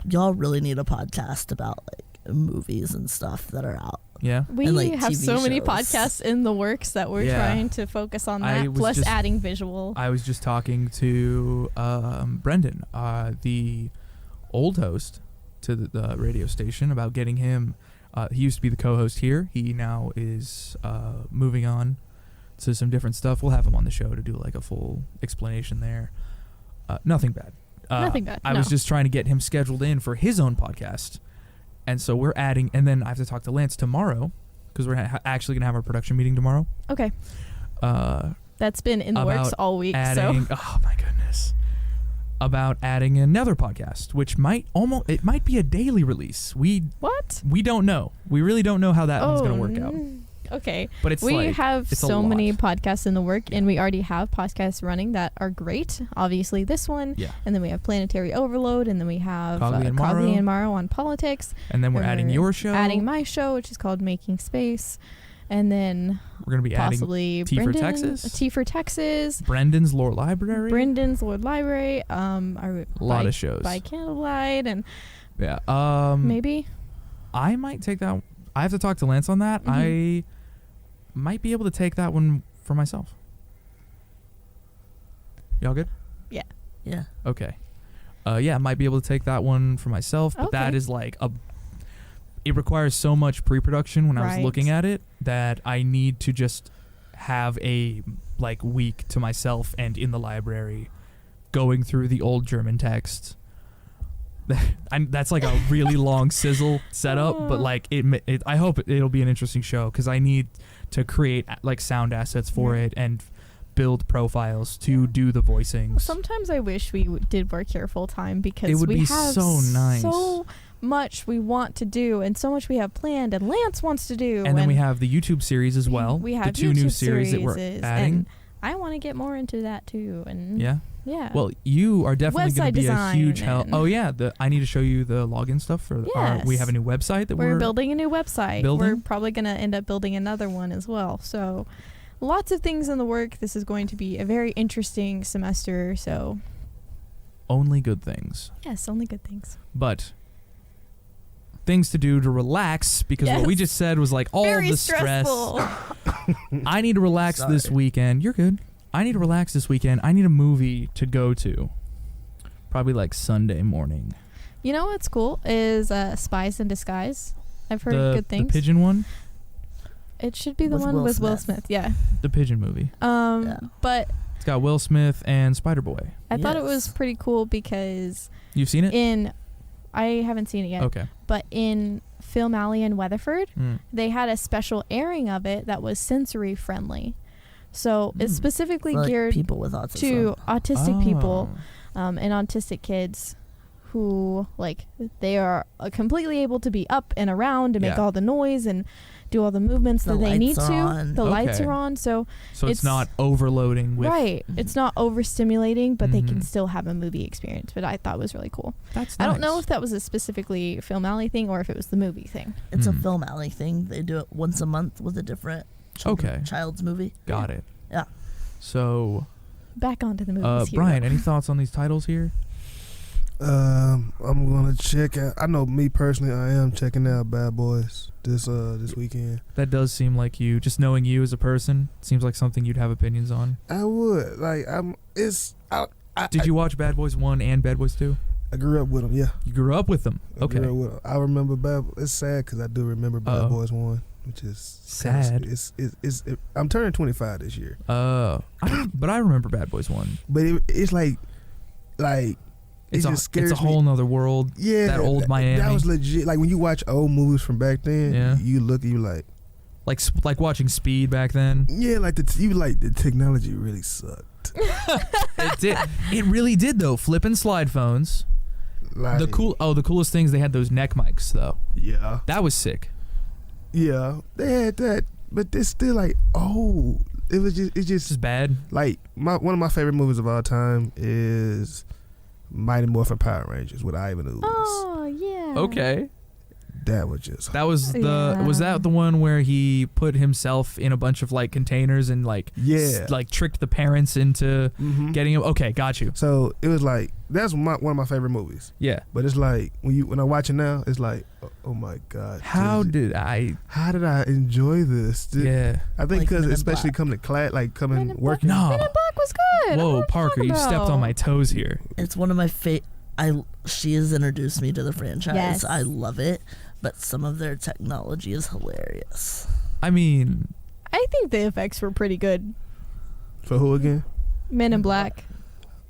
Y'all really need a podcast about like movies and stuff that are out. Yeah. We And, like, have TV so many shows. podcasts in the works that we're Yeah. trying to focus on I that, was plus just- adding visual. I was just talking to Brendan, the old host to the radio station, about getting him. He used to be the co-host here. He now is moving on to some different stuff. We'll have him on the show to do like a full explanation there. Nothing bad. Nothing bad, I no. was just trying to get him scheduled in for his own podcast. And so we're adding, and then I have to talk to Lance tomorrow because we're actually going to have our production meeting tomorrow. Okay. That's been in the works About all week. Adding, oh my goodness. About adding another podcast, which might be a daily release. We don't know. We really don't know how that one's going to work out. Okay. But it's we like, have it's a so lot. many podcasts in the work, and we already have podcasts running that are great. Obviously, this one, Yeah. and then we have Planetary Overload, and then we have Cogly and Cogly Morrow. and Morrow on politics. And then we're adding your show. Adding my show, which is called Making Space, and then We're going to be possibly adding T for Brendan, Texas. T for Texas, Brendan's Lore Library. Brendan's Lord Library, a lot of shows. by Candlelight, and Yeah. maybe I might take that. I have to talk to Lance on that. Mhm. I might be able to take that one for myself. Y'all good? Yeah. Yeah. Okay. Yeah, I might be able to take that one for myself, but that Okay. is like it requires so much pre-production when I was Right. looking at it that I need to just have a like week to myself and in the library going through the old German text. That's like a really long sizzle setup, but like I hope it'll be an interesting show because I need to create like sound assets for it and build profiles to do the voicings. sometimes I wish we did work here full time because It would we be have so nice. so much we want to do and so much we have planned and Lance wants to do. And then we have the YouTube series as well. We have the two new YouTube series that we're series, adding. and I want to get more into that too. And Yeah. yeah. Well, you are definitely going Website to be a huge design help. and- Oh yeah, I need to show you the login stuff for Yes. we have a new website that we're building a new website. We're building? probably going to end up building another one as well. So lots of things in the work. This is going to be a very interesting semester. So only good things. yes, only good things. But things to do to relax because what we Yes. just said was like all Very the stressful. stress. I need to relax this Sorry. weekend. You're good. I need to relax this weekend. I need a movie to go to. Probably like Sunday morning. You know what's cool is Spies in Disguise. I've heard good The things. pigeon one. It should be the With one Will with Will Smith. Smith. Yeah. The Pigeon movie. Yeah. But It's got Will Smith and Spider-Boy. I thought it was Yes. pretty cool because You've seen it? I haven't seen it yet. Okay. But in Film Alley in Weatherford, Mm. they had a special airing of it that was sensory friendly. So it's Mm. specifically For, like, geared people with autism. to autistic people Oh. and autistic kids who, like, they are completely able to be up and around and make Yeah. all the noise and do all the movements The that they need lights to. are on. The lights Okay. are on. So, So it's it's- not overloading with. right. It's not overstimulating, but they can Mhm. still have a movie experience, but I thought it was really cool. That's I don't know nice. if that was a specifically Film Alley thing or if it was the movie thing. It's a Mm. Film Alley thing. They do it once a month with a different Okay. child's movie. Got it. Yeah. So, Back onto the movies here. Brian, any thoughts on these titles here? I'm gonna check out. I know me personally, I am checking out Bad Boys this weekend. That does seem like you. Just knowing you as a person seems like something you'd have opinions on. I would like. Did you watch Bad Boys 1 and Bad Boys 2? I grew up with them. Yeah. You grew up with them. I Okay. grew up with 'em. I remember Bad. It's sad because I do remember Bad Uh-oh. Boys 1, which is Sad. I'm turning 25 this year, But I remember Bad Boys 1. but it's like. It's it a, just scares it's a me. whole nother world. Yeah, that old Miami. That was legit. Like when you watch old movies from back then, Yeah. you look and you like, Like watching Speed back then. yeah, like the technology really sucked. It did. It really did though. Flipping slide phones. Like, The coolest things, they had those neck mics though. Yeah, That was sick. yeah, they had that, but it's still like, oh, it's It's just bad. like one of my favorite movies of all time is Mighty Morphin Power Rangers with Ivan Ooze. Oh, yeah. Okay. That was just Was that the one where he put himself in a bunch of like containers and like like tricked the parents into Mhm. getting him? Okay, got you. So it was like that's one of my favorite movies. Yeah. But it's like when I watch it now, it's like, oh my god, How did I enjoy this? Yeah. I think Like because Men in especially Black. coming to class, like coming Men in working. No. Men in Black was good. I don't know Whoa, what you're Parker, talking you stepped on about. my toes here. It's one of my she has introduced me to the franchise. Yes. I love it, but some of their technology is hilarious. I mean, I think the effects were pretty good. For who again? Men in Black,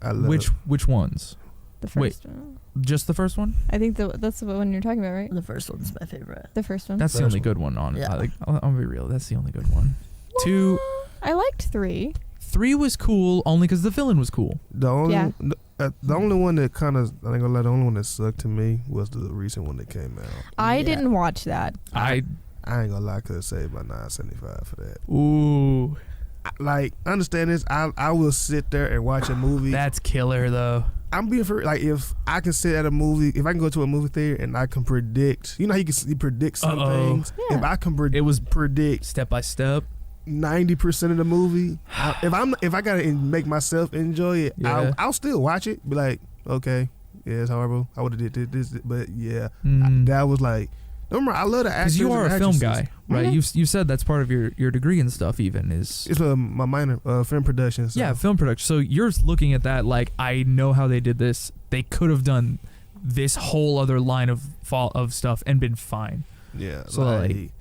I love which ones? the Wait. first one. Just the first one? I think that's the one you're talking about, right? The first one's my favorite. The first one. That's the First only one. good one on it. Yeah. I'm gonna be real. That's the only good one. Two, I liked 3. 3 was cool only because the villain was cool. The only Yeah. the only one that kind of I ain't gonna lie, the only one that sucked to me was the recent one that came out. I Yeah. didn't watch that. I ain't gonna lie, I could have saved my $9.75 for that. Ooh, Like, understand this? I will sit there and watch a movie. that's killer though. I'm being for like if I can sit at a movie, if I can go to a movie theater and I can predict, you know how you predict some Uh-oh. things. Yeah. If I can It was predict step by step. 90% of the movie, if I gotta make myself enjoy it, Yeah. I'll still watch it. Be like, okay, yeah, it's horrible. I would have did this, but yeah, Mm. that was like. Remember, I love the actors. Because you are and a film actresses. guy, right? You said that's part of your degree and stuff. Even is It's my minor, film production. So. yeah, film production. So you're looking at that like, I know how they did this. They could have done this whole other line of stuff and been fine. yeah. So, like,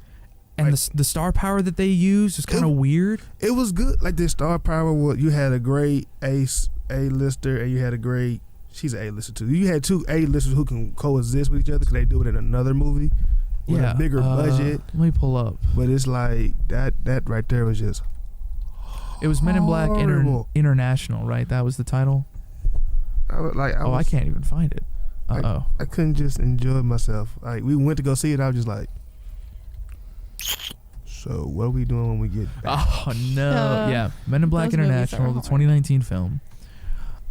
And Like- the star power that they used was kind of weird. it was good. Like the star power, you had a great A-lister, and you had a great. She's an A-lister too. You had two A-listers who can coexist with each other because they do it in another movie with a bigger budget. Let me pull up. But it's like that right there was just. It was Men in Black horrible. International, right? That was the title. I I can't even find it. Uh-oh. I couldn't just enjoy myself. Like we went to go see it, I was just like. So what are we doing when we get back? Oh no! Yeah, Men in Black those movies International, are the hard. 2019 film.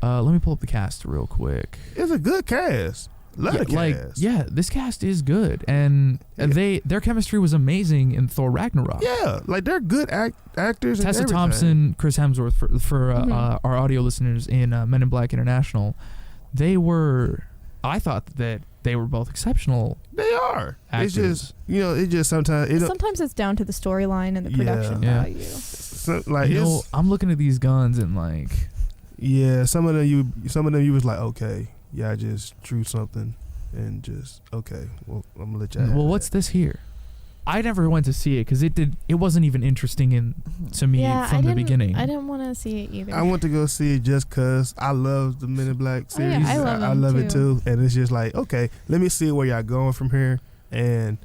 Let me pull up the cast real quick. It's a good cast. Love the cast. This cast is good, and their chemistry was amazing in Thor Ragnarok. Yeah, like they're good actors. and Tessa everything. Thompson, Chris Hemsworth for Mhm. our audio listeners in Men in Black International, I thought that they were both exceptional. They are. Actors. It's just it just sometimes Sometimes it's down to the storyline and the production Yeah. value. like I'm looking at these guns and like, yeah. Some of them you was like, okay, yeah, I just drew something and just okay. Well, I'm gonna let you. well, what's this here? I never went to see it because it wasn't even interesting to me from the beginning. I didn't want to see it either. I went to go see it just because I love the Men in Black series. Yeah, I love it too. And it's just like, okay, let me see where y'all going from here. And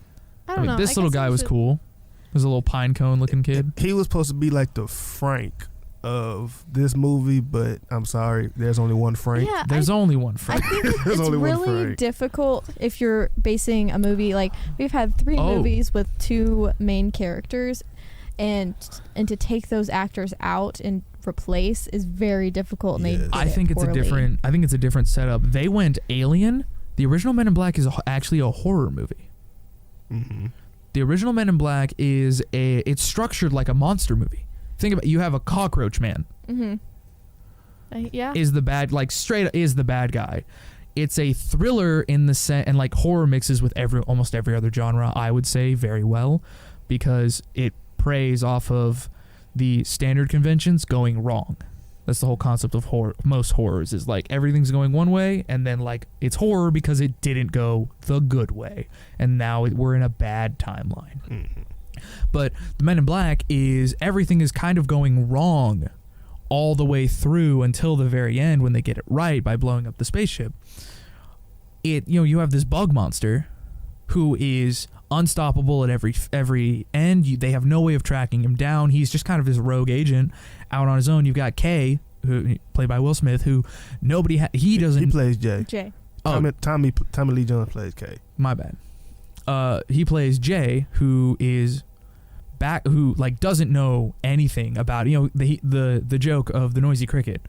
I don't know. This little guy was cool. He was a little pine cone looking kid. He was supposed to be like the Frank of this movie, but I'm sorry, there's only one Frank. Yeah, there's only one Frank. I think it's really difficult if you're basing a movie like we've had 3 movies with 2 main characters, and to take those actors out and replace is very difficult. And I think it's a different setup. They went Alien. The original Men in Black is actually a horror movie. Mm-hmm. The original Men in Black it's structured like a monster movie. Think about it, you have a cockroach man. Mm-hmm. Yeah. Is the bad is the bad guy. It's a thriller in the set, and like horror mixes with almost every other genre, I would say, very well, because it preys off of the standard conventions going wrong. That's the whole concept of horror. Most horrors is like everything's going one way, and then like it's horror because it didn't go the good way, and now we're in a bad timeline. Mm-hmm. But the Men in Black is everything is kind of going wrong all the way through until the very end when they get it right by blowing up the spaceship. You have this bug monster who is unstoppable at every end. They have no way of tracking him down. He's just kind of this rogue agent out on his own. You've got Kay, who played by Will Smith, who he plays Jay. Oh, Tommy Lee Jones plays Kay. My bad. He plays Jay, who is who like doesn't know anything about the joke of the noisy cricket.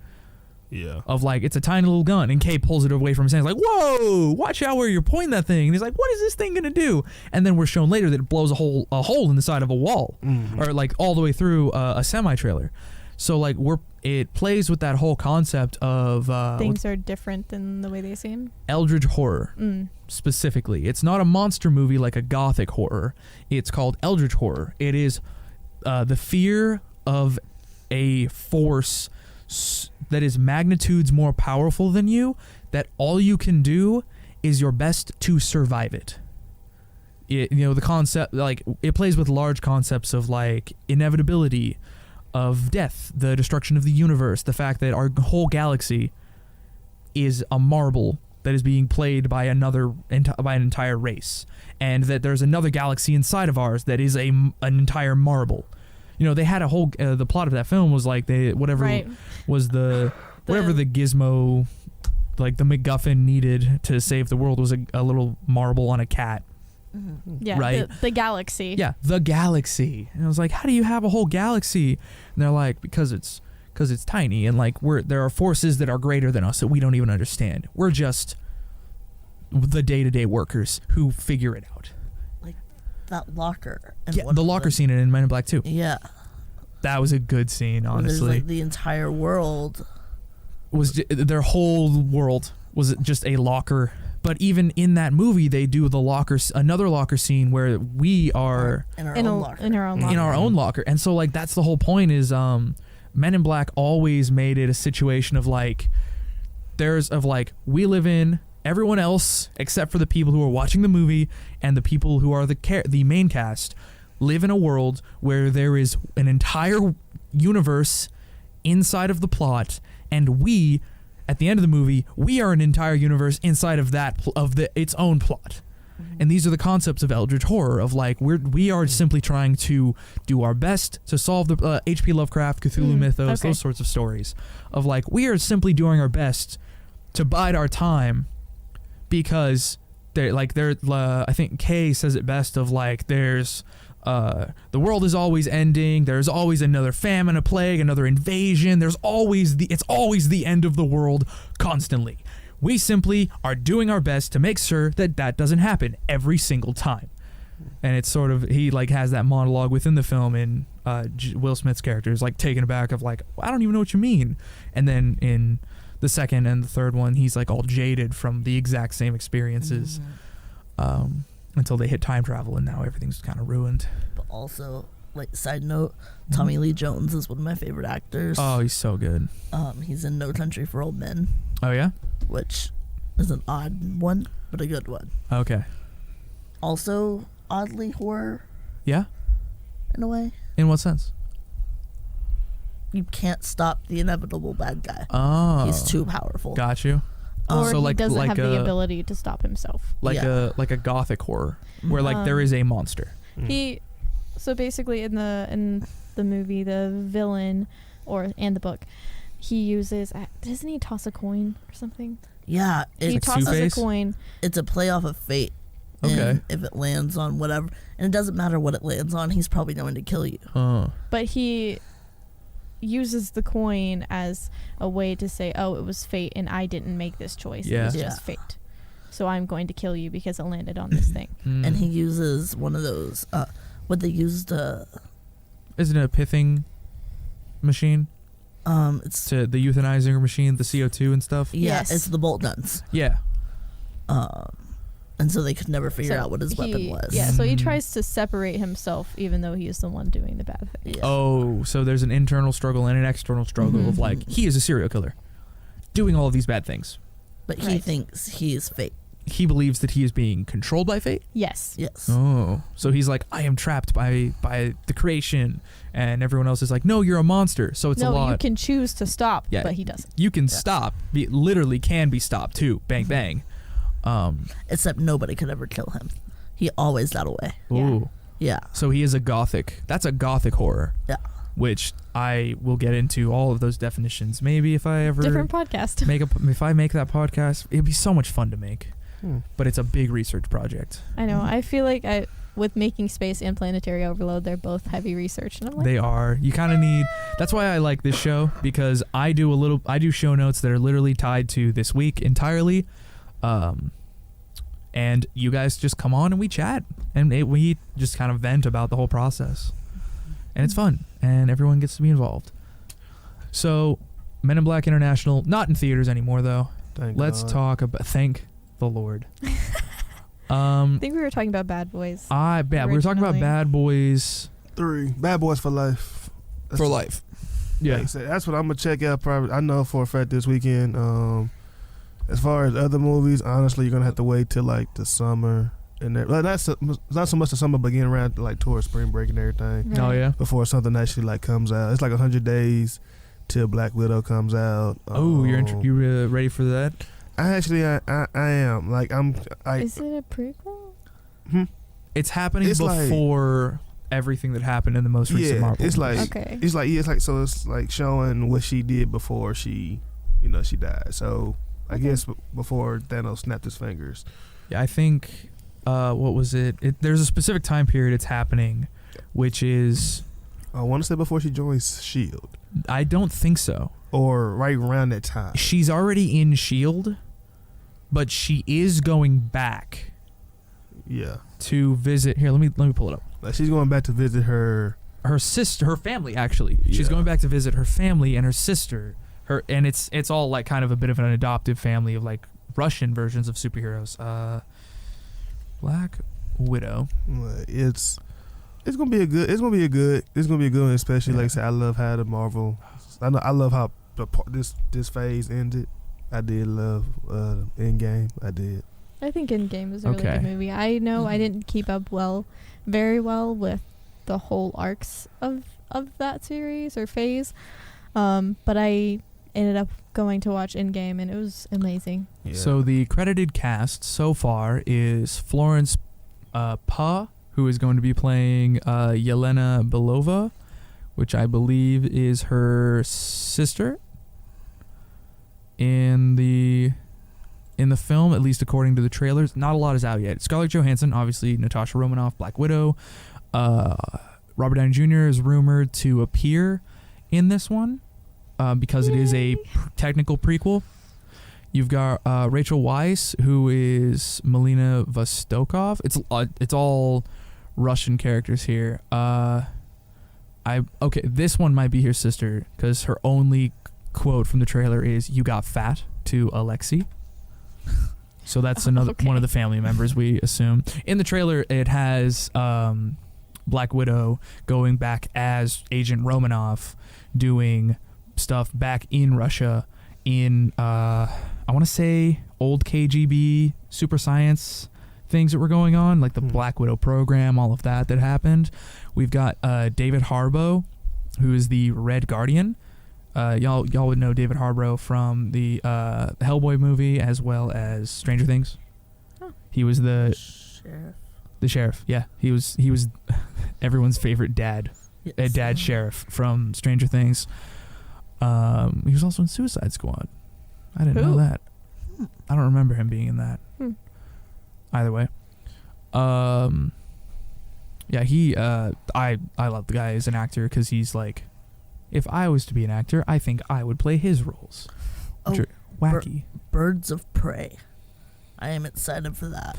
Yeah. Of like it's a tiny little gun, and Kay pulls it away from his hands like, "Whoa! Watch out where you're pointing that thing." And he's like, "What is this thing gonna do?" And then we're shown later that it blows a hole in the side of a wall, or like all the way through a semi trailer. So like it plays with that whole concept of things are different than the way they seem. Eldritch horror. Specifically, it's not a monster movie like a gothic horror. It's called Eldritch horror. It is the fear of a force that is magnitudes more powerful than you, that all you can do is your best to survive it. The concept, like, it plays with large concepts of like inevitability, of death, the destruction of the universe, the fact that our whole galaxy is a marble that is being played by an entire race, and that there's another galaxy inside of ours that is an entire marble. They had a whole the plot of that film was like whatever the gizmo, like the MacGuffin needed to save the world was a little marble on a cat. Mm-hmm. Yeah, right? The galaxy. Yeah, the galaxy. And I was like, how do you have a whole galaxy? And they're like, because it's tiny, and like there are forces that are greater than us that we don't even understand. We're just the day-to-day workers who figure it out. Like that locker. Yeah, the locker scene in Men in Black 2. Yeah. That was a good scene, honestly. Like the entire world their whole world was just a locker. But even in that movie, they do another locker scene where we are in our own locker. And so like that's the whole point is Men in Black always made it a situation of like we live in, everyone else except for the people who are watching the movie and the people who are the main cast live in a world where there is an entire universe inside of the plot, and we, at the end of the movie, we are an entire universe inside of its own plot. And these are the concepts of Eldritch horror, of like we are simply trying to do our best to solve the H.P. Lovecraft, Cthulhu mythos, those sorts of stories, of like we are simply doing our best to bide our time, because I think Kay says it best of like there's the world is always ending. There's always another famine, a plague, another invasion. It's always the end of the world constantly. We simply are doing our best to make sure that doesn't happen every single time. And it's sort of, he like has that monologue within the film, and Will Smith's character is like taken aback of like, I don't even know what you mean. And then in the second and the third one, he's like all jaded from the exact same experiences. Until they hit time travel, and now everything's kind of ruined. But also, like, side note, Tommy Lee Jones is one of my favorite actors. Oh, he's so good. He's in No Country for Old Men. Oh, yeah? Which is an odd one, but a good one. Okay. Also, oddly horror. Yeah? In a way. In what sense? You can't stop the inevitable bad guy. Oh. He's too powerful. Got you. Or so he like, doesn't have the a- ability to stop himself. Like a gothic horror where like there is a monster. So basically in the movie, the villain and the book, he uses, doesn't he toss a coin or something? Yeah, He like tosses a Two-Face? coin. it's a play off of fate. Okay. And if it lands on whatever, and it doesn't matter what it lands on, he's probably going to kill you. But he uses the coin as a way to say, oh, it was fate and I didn't make this choice. Yeah. It was Yeah. just fate. So I'm going to kill you because it landed on this thing. And he uses one of those, what they used, Isn't it a pithing machine? it's, To the euthanizer machine, the CO2 and stuff? yeah, Yes. it's the bolt guns. Yeah. And so they could never figure So out what his weapon was. Yeah, so he tries to separate himself even though he is the one doing the bad thing. Yeah. Oh, so there's an internal struggle and an external struggle of like, he is a serial killer doing all of these bad things. But he Right. thinks he is fate. He believes that he is being controlled by fate. Yes. Yes. Oh, so he's like, I am trapped by the creation, and everyone else is like, no, you're a monster. So it's a No, lot. you can choose to stop, Yeah. but he doesn't. You can stop. Literally can be stopped too. Bang bang. Except nobody could ever kill him. He always got away. Ooh. Yeah. So he is a gothic. That's a gothic horror. Yeah. Which I will get into all of those definitions. Maybe if I ever Different podcast. if I make that podcast, it'd be so much fun to make. But it's a big research project. I know. I feel like with Making Space and Planetary Overload, they're both heavy research. And I'm like, They are. You kind of need. That's why I like this show, because I do show notes that are literally tied to this week entirely. And you guys just come on and we chat, and we just kind of vent about the whole process, and it's fun, and everyone gets to be involved. So, Men in Black International, not in theaters anymore though. Let's talk about. Thank the Lord. I think we were talking about Bad Boys. We were talking about Originally. Bad Boys 3 Bad Boys for Life. for life. Like Yeah. I said, that's what I'm gonna check out. Probably, I know for a fact this weekend. As far as other movies, honestly, you're gonna have to wait till like the summer and not so much the summer, but getting around like towards spring break and everything Oh Right. yeah. before something actually like comes out. It's like 100 days till Black Widow comes out. Oh, you're ready for that? I am like Is it a prequel? It's happening It's like- before everything that happened in the most recent yeah. Marvel. It's like movies. Okay. it's like so it's like showing what she did before she she died. So I Okay. guess before Thanos snapped his fingers. Yeah, I think what was it? There's a specific time period it's happening, which is I want to say before she joins Shield I don't think so. or right around that time. She's already in Shield, but she is going back Yeah. to visit. Here, let me pull it up. Like she's going back to visit her Her family actually. She's Yeah. going back to visit her family and her sister. And it's all like kind of a bit of an adoptive family of like Russian versions of superheroes. Black Widow. It's gonna be a good one, especially like I said, I love how the Marvel I love how this phase ended. I did love Endgame. I did. I think Endgame is a really Okay. good movie. I know I didn't keep up very well with the whole arcs of that series or phase, but I ended up going to watch Endgame and it was amazing. Yeah. So the credited cast so far is Florence Pugh, who is going to be playing Yelena Belova, which I believe is her sister in the film, at least according to the trailers. Not a lot is out yet. Scarlett Johansson, obviously Natasha Romanoff, Black Widow. Robert Downey Jr. is rumored to appear in this one because it is a technical prequel. You've got Rachel Weisz, who is Melina Vostokov. It's all Russian characters here. This one might be her sister because her only quote from the trailer is "You got fat" to Alexei. So that's another one of the family members, we assume. In the trailer, it has Black Widow going back as Agent Romanov, doing stuff back in Russia in I want to say old KGB super science things that were going on, like the Hmm. Black Widow program, all of that happened. We've got David Harbour, who is the Red Guardian. Y'all would know David Harbour from the Hellboy movie as well as Stranger Things. Oh. He was the Sheriff. Yeah, he was everyone's favorite dad. A Yes. dad sheriff from Stranger Things. He was also in Suicide Squad. I didn't know Who? that. I don't remember him being in that. Either way. Yeah, he I love the guy as an actor because he's like, if I was to be an actor, I think I would play his roles. Which Oh, are wacky. Birds of Prey. I am excited for that.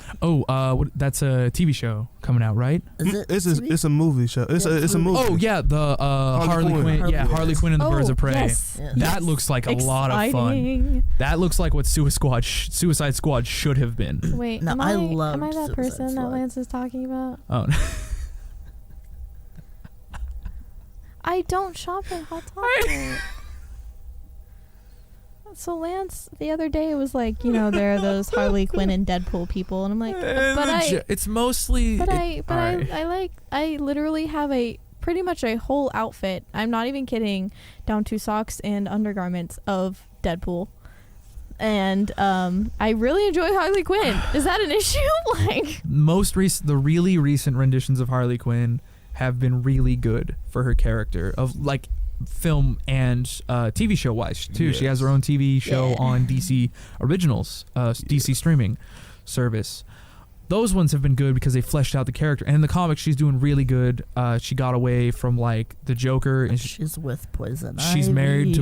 That's a TV show coming out, right? Is it? It's a movie show. It's a movie. Oh yeah, the Harley Quinn. Quinn. Yeah, Harley Harley Quinn and the Birds of Prey. Yes. Yeah. That looks like a lot of fun. Exciting. That looks like what Suicide Squad should have been. Wait, No, am I I loved that Suicide person that Squad. Lance is talking about? Oh, I don't shop at Hot Topic. So Lance the other day was like, there are those Harley Quinn and Deadpool people, and I'm like, it's mostly. I literally have pretty much a whole outfit. I'm not even kidding, down to socks and undergarments of Deadpool. And I really enjoy Harley Quinn. Is that an issue? The really recent renditions of Harley Quinn have been really good for her character of like film and TV show wise too. Yes. She has her own TV show Yeah. on DC Originals, DC streaming service. Those ones have been good because they fleshed out the character. And in the comics, she's doing really good. She got away from like the Joker, and She's with Poison she's Ivy. married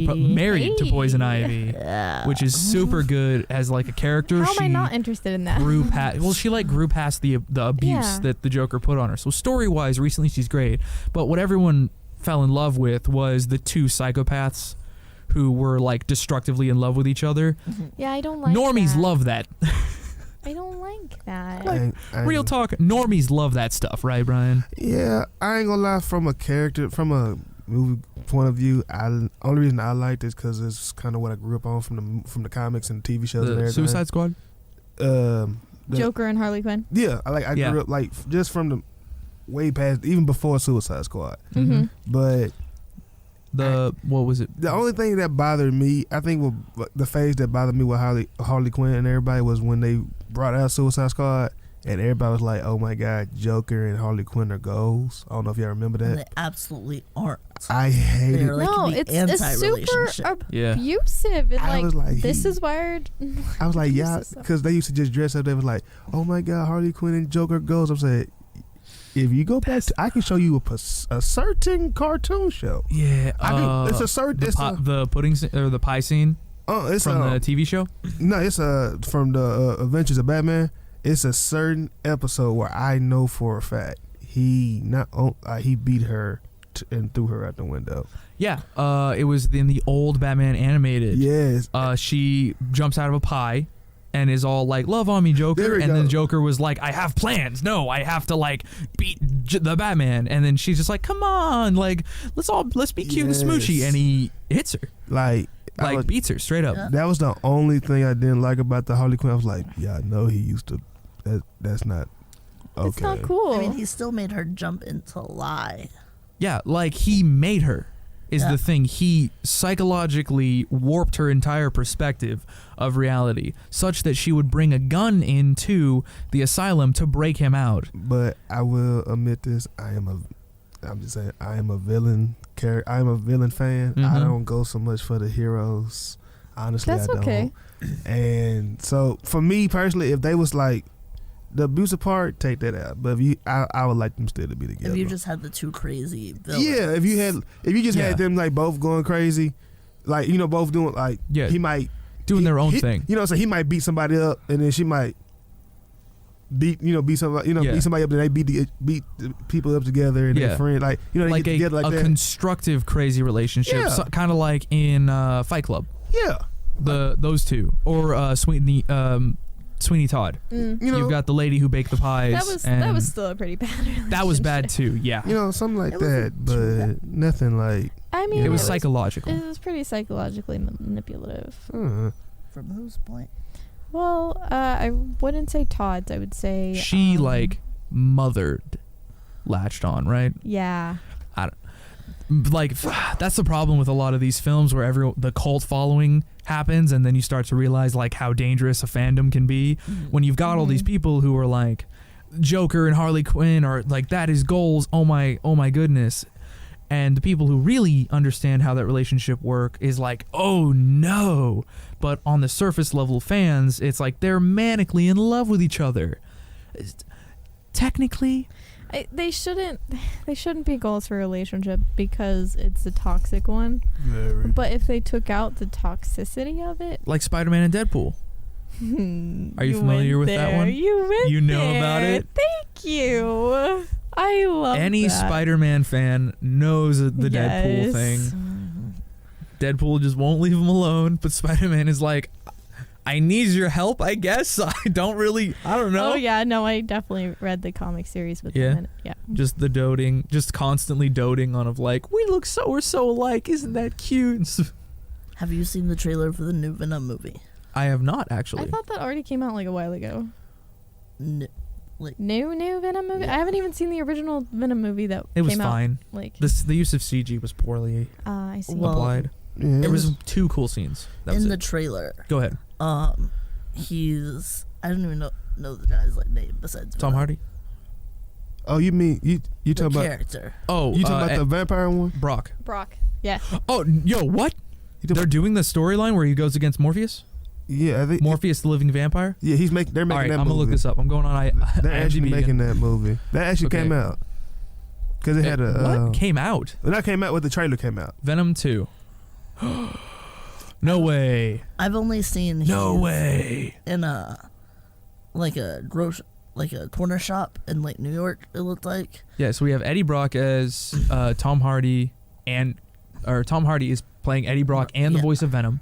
to Poison Hey. Ivy, Yeah. which is super good as like a character. How am she I not interested in that? grew past. Well, she grew past the abuse Yeah. that the Joker put on her. So story wise, recently she's great. But what everyone fell in love with was the two psychopaths who were like destructively in love with each other. Yeah, I don't like Normies that. love that. I don't like that. Real talk. Normies love that stuff, right, Brian? Yeah, I ain't gonna lie. From a movie point of view, only reason I liked it is because it's kind of what I grew up on from the comics and TV shows and The everything. Suicide Squad. Joker and Harley Quinn. Yeah, I Yeah. grew up like just from the way past, even before Suicide Squad. Mm-hmm. But What was it? the only thing that bothered me, I think, the phase that bothered me with Harley Quinn and everybody was when they brought out Suicide Squad and everybody was like, "Oh my God, Joker and Harley Quinn are goals." I don't know if y'all remember And that. they absolutely aren't. I hate They're it. like No, the it's anti-relationship. super Yeah. abusive. And I was like, this is wired. I was like, yeah, Jesus. because they used to just dress up. They was like, "Oh my God, Harley Quinn and Joker goals." I'm saying, if you go back, I can show you a certain cartoon show. Yeah. It's a certain. The pudding or the pie scene It's from the TV show. No, it's from the Adventures of Batman. It's a certain episode where I know for a fact he beat her and threw her out the window. Yeah. It was in the old Batman animated. Yes. She jumps out of a pie and is all like, "Love on me, Joker," There we and go. then Joker was like, "I have plans. No, I have to like beat the Batman." And then she's just like, "Come on, like let's be cute Yes. and smoochy," and he hits her, beats her straight up. Yeah. That was the only thing I didn't like about the Harley Quinn. I was like, yeah, I know he used to. That's not okay. It's not cool. I mean, he still made her jump into lie. Yeah, like he made her is Yeah. the thing. He psychologically warped her entire perspective of reality such that she would bring a gun into the asylum to break him out. But I will admit this: I'm just saying, I am a villain character. I am a villain fan. I Mhm. don't go so much for the heroes. Honestly, That's I don't. okay. And so, for me personally, if they was like the abusive part, take that out. But I would like them still to be together. If you just had the two crazy villains. yeah, if you just Yeah. had them like both going crazy, like both doing like he might doing their own he- thing. So he might beat somebody up, and then she might beat somebody Yeah. beat somebody up, and they beat the people up together, and Yeah. they're friends, they Like get together like a that. constructive crazy relationship, Yeah. so, kind of like in Fight Club. Yeah, Those two, or Sweeney Todd. Mm. You've got the lady who baked the pies. That was still a pretty bad relationship. that was bad too. Yeah, something like It that, wasn't too but nothing like. I mean, it was Yeah. psychological. It was pretty psychologically manipulative. Uh, From whose point? Well, I wouldn't say Todd's. I would say She like mothered Latched On, right? Yeah. Like that's the problem with a lot of these films where the cult following happens, and then you start to realize like how dangerous a fandom can be when you've got all these people who are like Joker and Harley Quinn are like that is goals. Oh my goodness. And the people who really understand how that relationship work is like, oh no. But on the surface level fans, it's like they're manically in love with each other. Technically, They shouldn't be goals for a relationship because it's a toxic one. Very. But if they took out the toxicity of it, like Spider-Man and Deadpool. Are you familiar with that one? You know about it? Thank you. I love Any that. Spider-Man fan knows the Deadpool Yes. thing. Deadpool just won't leave him alone, but Spider-Man is like, I need your help, I guess. I don't know. Oh yeah, no, I definitely read the comic series with Yeah? them. Yeah. Just the doting, just constantly doting on of like, we're so alike, isn't that cute? Have you seen the trailer for the new Venom movie? I have not actually. I thought that already came out like a while ago. N- New Venom movie? Yeah. I haven't even seen the original Venom movie that It was came fine. out. Like, The use of CG was poorly I see. Well, applied. Yeah. There was 2 cool scenes. That was in the it. trailer, Go ahead. he's I don't even know the guy's like name besides Tom Venom. Hardy. Oh, you mean you The talking about character. Oh, you talking about the vampire one? Brock. Brock. Yeah. Oh, yo, what? You talking They're doing the storyline where he goes against Morpheus? Yeah, I think Morpheus the Living Vampire? yeah, they're making All right, that I'm movie. gonna look this up. I'm going on They're actually IMDb making again. that movie. That actually Okay. came out because it had a what came out? Well, that came out when the trailer came out. Venom 2. No way. I've only seen No he's way. in a corner shop in like New York. It looked like. Yeah, so we have Eddie Brock as Tom Hardy, or Tom Hardy is playing Eddie Brock and the Yeah. voice of Venom.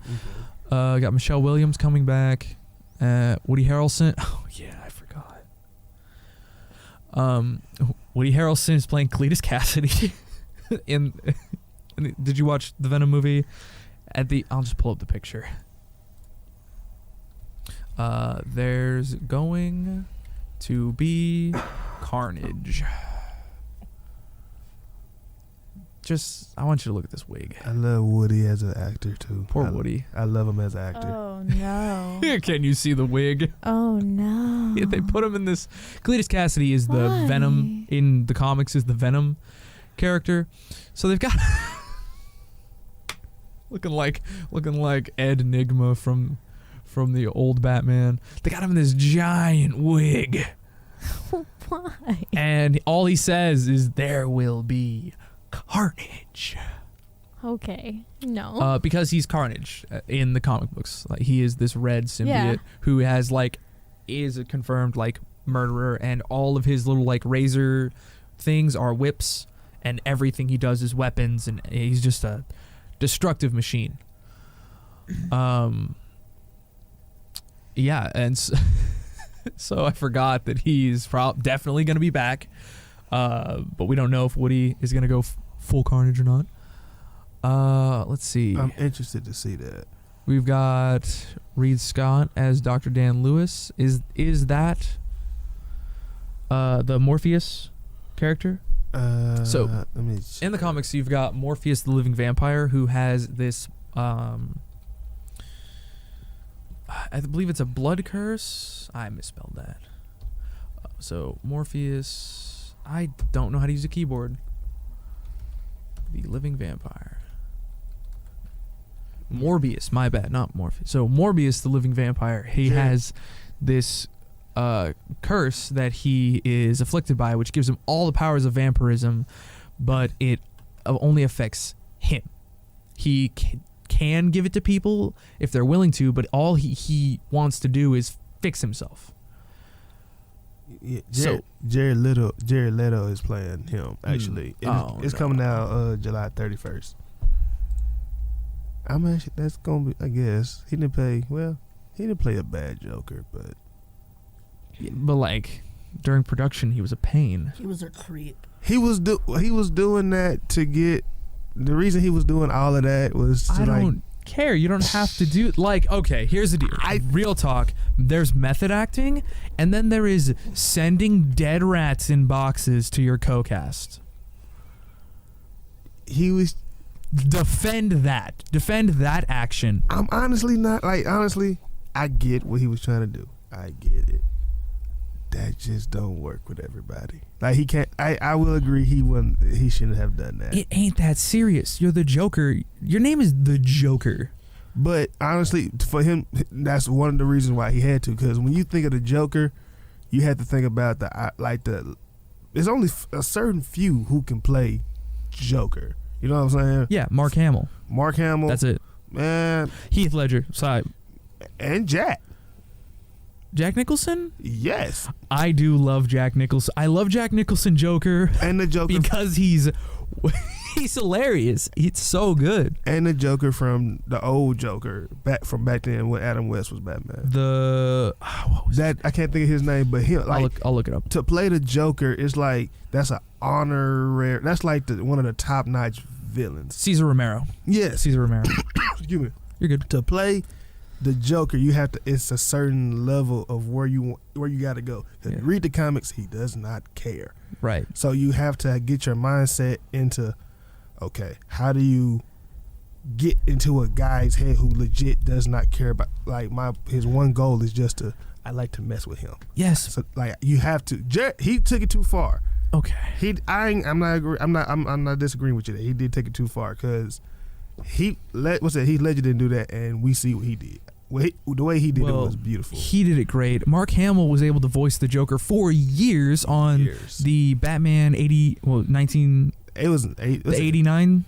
Got Michelle Williams coming back. Woody Harrelson. Oh yeah, I forgot. Woody Harrelson is playing Cletus Cassidy. Did you watch the Venom movie? I'll just pull up the picture. There's going to be carnage. I want you to look at this wig. I love Woody as an actor too. Poor Woody. I love him as an actor. Oh no. Can you see the wig? Oh no. Yeah, they put him in this. Cletus Cassidy is the Why? Venom in the comics, is the Venom character. So they've got looking like Ed Nigma from the old Batman. They got him in this giant wig, Why? and all he says is, "There will be carnage." Okay. No. Because he's Carnage in the comic books. Like, he is this red symbiote Yeah. who is a confirmed murderer, and all of his little razor things are whips, and everything he does is weapons, and he's just a destructive machine. Yeah, and so I forgot that he's definitely going to be back, but we don't know if Woody is going to go full Carnage or not. Let's see. I'm interested to see that. We've got Reed Scott as Dr. Dan Lewis. Is that the Morpheus character? So, let me in the comics, you've got Morpheus the Living Vampire, who has this I believe it's a blood curse. I misspelled that. So Morpheus, I don't know how to use a keyboard. The Living Vampire. Morbius, my bad, not Morpheus. So Morbius the Living Vampire, he has this curse that he is afflicted by, which gives him all the powers of vampirism, but it only affects him. He can give it to people if they're willing to, but all he wants to do is fix himself. Yeah, So- Jared Leto is playing him actually. It's no. coming out July 31st. That's gonna be. I guess he didn't play a bad Joker, but But during production, he was a pain. He was a creep. he was doing that to get. The reason he was doing all of that was to care. You don't have to do like. Okay, here's the deal. Real talk. There's method acting, and then there is sending dead rats in boxes to your co-cast. He was. Defend that action. I'm honestly not like. Honestly, I get what he was trying to do. I get it. That just don't work with everybody. Like, he can't. I will agree. He shouldn't have done that. It ain't that serious. You're the Joker. Your name is the Joker. But honestly, for him, that's one of the reasons why he had to. Because when you think of the Joker, you have to think about there's only a certain few who can play Joker. You know what I'm saying? Yeah, Mark Hamill. That's it. Man. Heath Ledger. Sorry. And Jack Nicholson? Yes. I do love Jack Nicholson. I love Jack Nicholson Joker. And the Joker. Because he's hilarious. He's so good. And the Joker from the old Joker, back then when Adam West was Batman. What was that? I can't think of his name, but him. Like, I'll look it up. To play the Joker is like, that's an honorary. That's like one of the top notch villains. Cesar Romero. Yes. Cesar Romero. Excuse me. You're good. To play the Joker, you have to. It's a certain level of where you got to go. Yeah. Read the comics. He does not care. Right. So you have to get your mindset into, okay, how do you get into a guy's head who legit does not care about, like, his one goal is just to, I like to mess with him. Yes. So like you have to. He took it too far. Okay. I'm not disagreeing with you that he did take it too far, because Heath Ledger didn't do that, and we see what he did. The way he did it was beautiful. He did it great. Mark Hamill was able to voice the Joker for years on the Batman 19. It was the 89,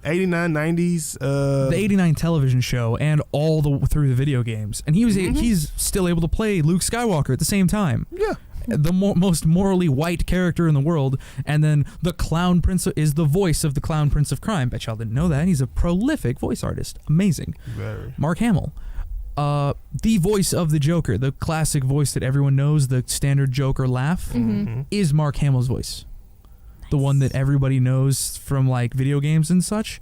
89, 90s. The 89 television show, and all through the video games, and he's still able to play Luke Skywalker at the same time. Yeah. The most morally white character in the world, and then the Clown Prince is the voice of the Clown Prince of Crime. Bet y'all didn't know that. He's a prolific voice artist. Amazing. Very. Mark Hamill. The voice of the Joker, the classic voice that everyone knows, the standard Joker laugh, is Mark Hamill's voice. Nice. The one that everybody knows from like video games and such.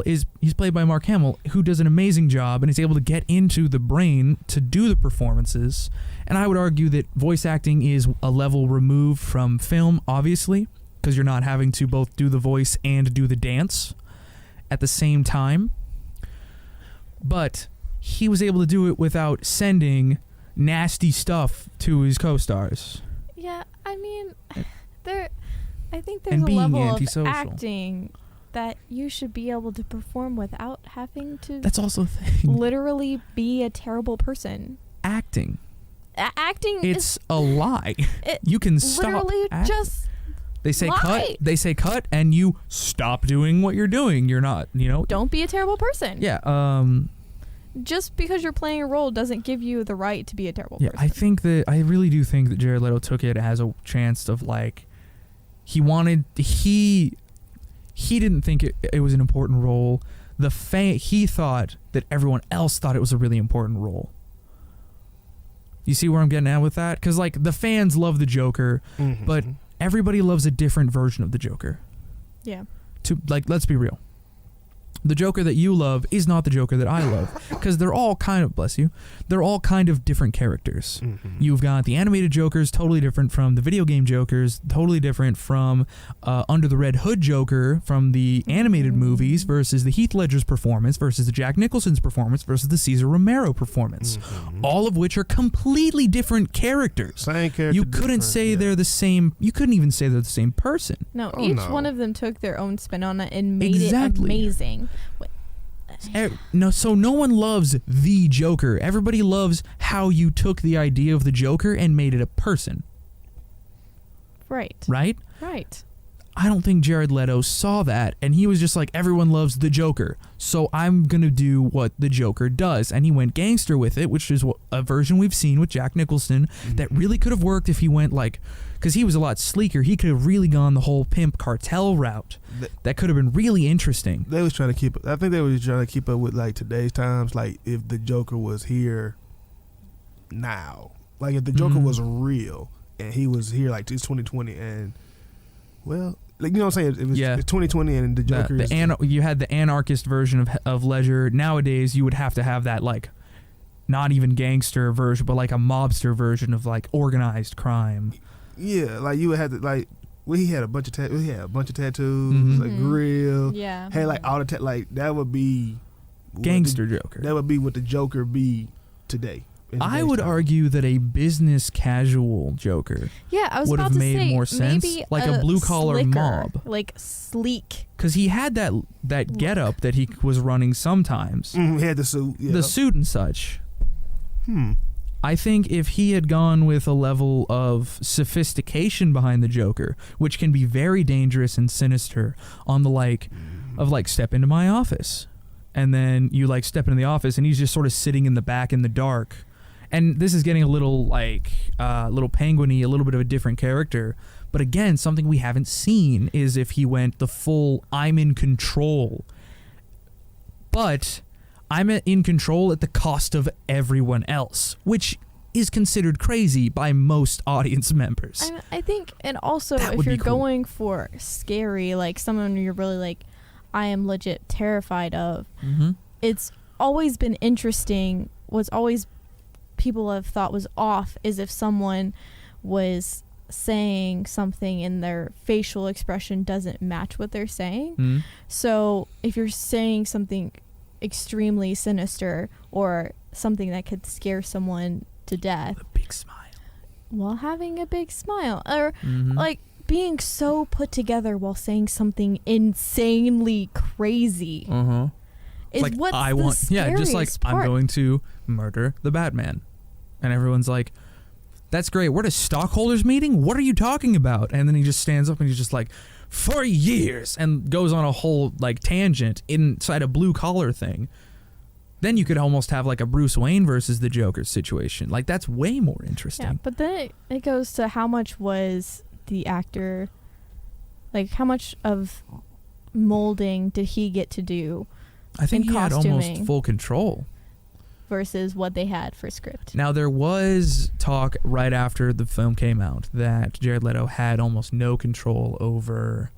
He's played by Mark Hamill, who does an amazing job and is able to get into the brain to do the performances. And I would argue that voice acting is a level removed from film, obviously, because you're not having to both do the voice and do the dance at the same time. But he was able to do it without sending nasty stuff to his co-stars. Yeah, I mean, I think there's And a being level antisocial. of acting that you should be able to perform without having to. That's also a thing. Literally be a terrible person. Acting. Acting. It's a lie. You can stop. Literally just. They say lie. cut. They say cut, and you stop doing what you're doing. You're not. Don't be a terrible person. Yeah. Just because you're playing a role doesn't give you the right to be a terrible person. I really do think that Jared Leto took it as a chance of like, he didn't think it was an important role. He thought that everyone else thought it was a really important role. You see where I'm getting at with that? Because like the fans love the Joker, but everybody loves a different version of the Joker. Yeah. Let's be real. The Joker that you love is not the Joker that I love, because they're all kind of, bless you, they're all kind of different characters. You've got the animated Jokers, totally different from the video game Jokers, totally different from Under the Red Hood Joker from the animated movies, versus the Heath Ledger's performance, versus the Jack Nicholson's performance, versus the Cesar Romero performance, all of which are completely different characters. Same character. You couldn't say they're the same. You couldn't even say they're the same person. No, each one of them took their own spin on it and made it amazing. No, so no one loves the Joker. Everybody loves how you took the idea of the Joker and made it a person. Right. Right? Right. I don't think Jared Leto saw that, and he was just like, everyone loves the Joker, so I'm going to do what the Joker does. And he went gangster with it, which is a version we've seen with Jack Nicholson that really could have worked if he went like, because he was a lot sleeker, he could have really gone the whole pimp cartel route. That could have been really interesting. They was trying to keep, I think they were trying to keep up with like today's times, like if the Joker was here now. Like if the Joker was real and he was here like it's 2020 and, well, Like, you know what I'm saying? It was it's 2020 and the Joker you had the anarchist version of Ledger. Nowadays, you would have to have that, like, not even gangster version, but like a mobster version of like organized crime. Yeah, like you would have to like. Well, he had a bunch of tattoos, like grill. Yeah. Had like all the like that would be gangster Joker. That would be what the Joker be today. I would argue that a business casual Joker would have made more sense, like a blue collar mob, like sleek. Because he had that get up that he was running sometimes. He had the suit, the suit and such. I think if he had gone with a level of sophistication behind the Joker, which can be very dangerous and sinister, on the of step into my office, and then you like step into the office and he's just sort of sitting in the back in the dark. And this is getting a little little penguin-y, a little bit of a different character. But again, something we haven't seen is if he went the full I'm in control. But I'm in control at the cost of everyone else, which is considered crazy by most audience members. I think, and also if you're going for scary, like someone you're really like, I am legit terrified of, it's always been interesting. What's always people have thought was off is if someone was saying something and their facial expression doesn't match what they're saying. So if you're saying something extremely sinister or something that could scare someone to death, a big smile, while having a big smile, or like being so put together while saying something insanely crazy is like, what's I the want scariest just like part. I'm going to murder the Batman, and everyone's like, that's great, we're at a stockholders meeting, what are you talking about? And then he just stands up and he's just like, for years, and goes on a whole like tangent inside a blue collar thing. Then you could almost have like a Bruce Wayne versus the Joker situation. Like, that's way more interesting. Yeah, but then it goes to how much was the actor, like how much of molding did he get to do? I think he had almost full control versus what they had for script. Now, there was talk right after the film came out that Jared Leto had almost no control over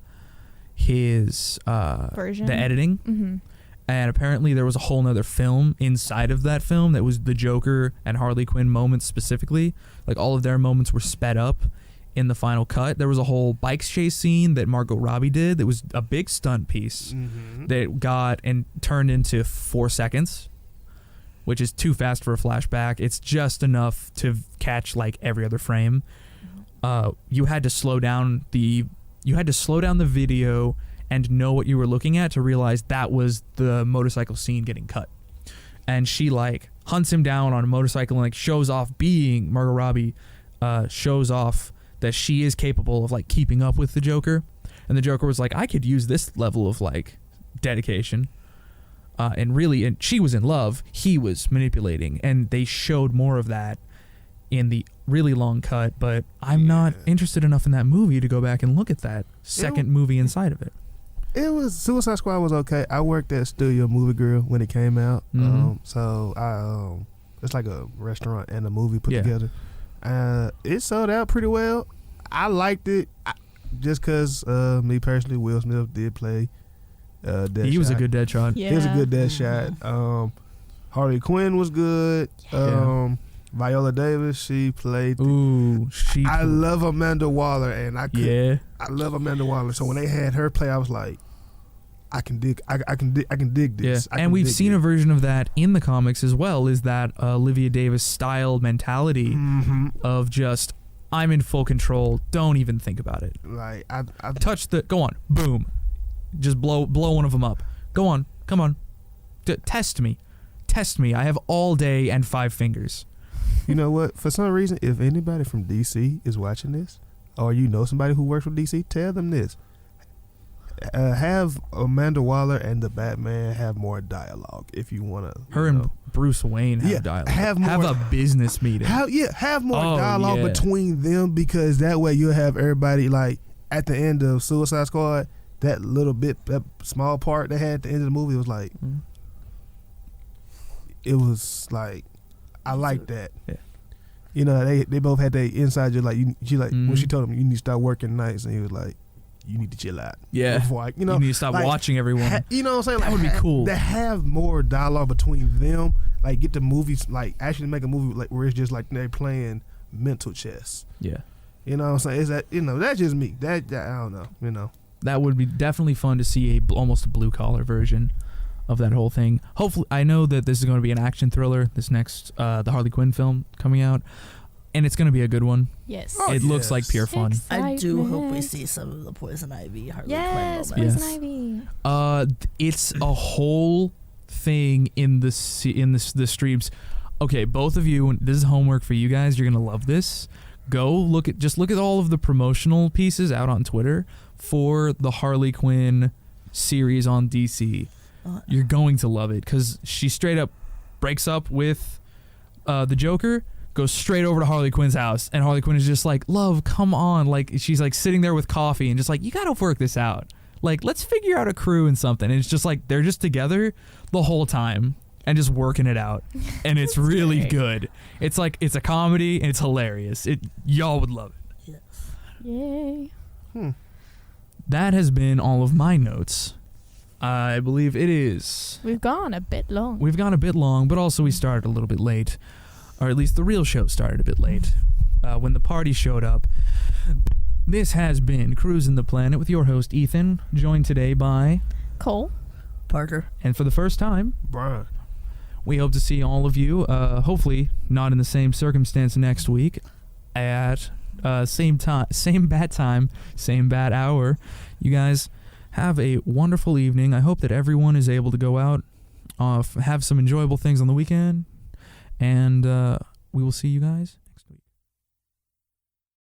his version, the editing. And apparently there was a whole nother film inside of that film that was the Joker and Harley Quinn moments specifically. Like, all of their moments were sped up in the final cut. There was a whole bike chase scene that Margot Robbie did that was a big stunt piece that got and turned into 4 seconds, which is too fast for a flashback. It's just enough to catch like every other frame. You had to slow down the video and know what you were looking at to realize that was the motorcycle scene getting cut. And she like hunts him down on a motorcycle and like shows off Margot Robbie shows off that she is capable of like keeping up with the Joker. And the Joker was like, I could use this level of like dedication. And she was in love, he was manipulating, and they showed more of that in the really long cut, but I'm not interested enough in that movie to go back and look at that second movie inside of it. It was Suicide Squad was okay. I worked at Studio Movie Grill when it came out, so I it's like a restaurant and a movie put together. It sold out pretty well. I liked it just because me personally, Will Smith did play Deadshot. He was a good Deadshot. Yeah. He was a good Deadshot. Harley Quinn was good. Viola Davis, she played. I love Amanda Waller, and I love Amanda Waller. So when they had her play, I was like, I can dig this. Yeah. And we've seen a version of that in the comics as well. Is that Olivia Davis style mentality of just, I'm in full control. Don't even think about it. Like go on, boom, just blow one of them up. Go on, come on, test me. I have all day and 5 fingers. You know what? For some reason, if anybody from DC is watching this, or you know somebody who works for DC, tell them this. Have Amanda Waller and the Batman have more dialogue if you want to. Her and Bruce Wayne have dialogue. Have a business meeting. Have more dialogue between them, because that way you'll have everybody, like, at the end of Suicide Squad, that little bit, that small part they had at the end of the movie was like, it was like, I like that. Yeah. You know, they both had their inside. Just like she like when she told him you need to start working nights, and he was like, you need to chill out. Yeah. Before you need to stop like, watching everyone. You know what I'm saying? That would be cool. To have more dialogue between them, like get the movies, like actually make a movie like where it's just like they're playing mental chess. Yeah. You know what I'm saying? Is that, that's just me. That I don't know, That would be definitely fun to see almost a blue collar version of that whole thing. Hopefully, I know that this is going to be an action thriller, this next the Harley Quinn film coming out, and it's going to be a good one. Yes. It looks like pure fun. I do hope we see some of the Poison Ivy Harley Yes, Quinn moments. Poison Ivy. It's a whole thing in the streams. Okay, both of you, this is homework for you guys. You're going to love this. Go look at all of the promotional pieces out on Twitter for the Harley Quinn series on DC. You're going to love it because she straight up breaks up with the Joker, goes straight over to Harley Quinn's house, and Harley Quinn is just like, love, come on. Like, she's like sitting there with coffee and just like, you gotta work this out. Like, let's figure out a crew and something. And it's just like, they're just together the whole time and just working it out. And it's really great. good. It's like, it's a comedy and it's hilarious. Y'all would love it. Yay. That has been all of my notes. I believe it is. We've gone a bit long. We've gone a bit long, but also we started a little bit late. Or at least the real show started a bit late when the party showed up. This has been Cruising the Planet with your host, Ethan, joined today by Cole. Parker. And for the first time, Brian. We hope to see all of you, hopefully not in the same circumstance next week at same bad time, same bad hour. You guys have a wonderful evening. I hope that everyone is able to go out, have some enjoyable things on the weekend, and we will see you guys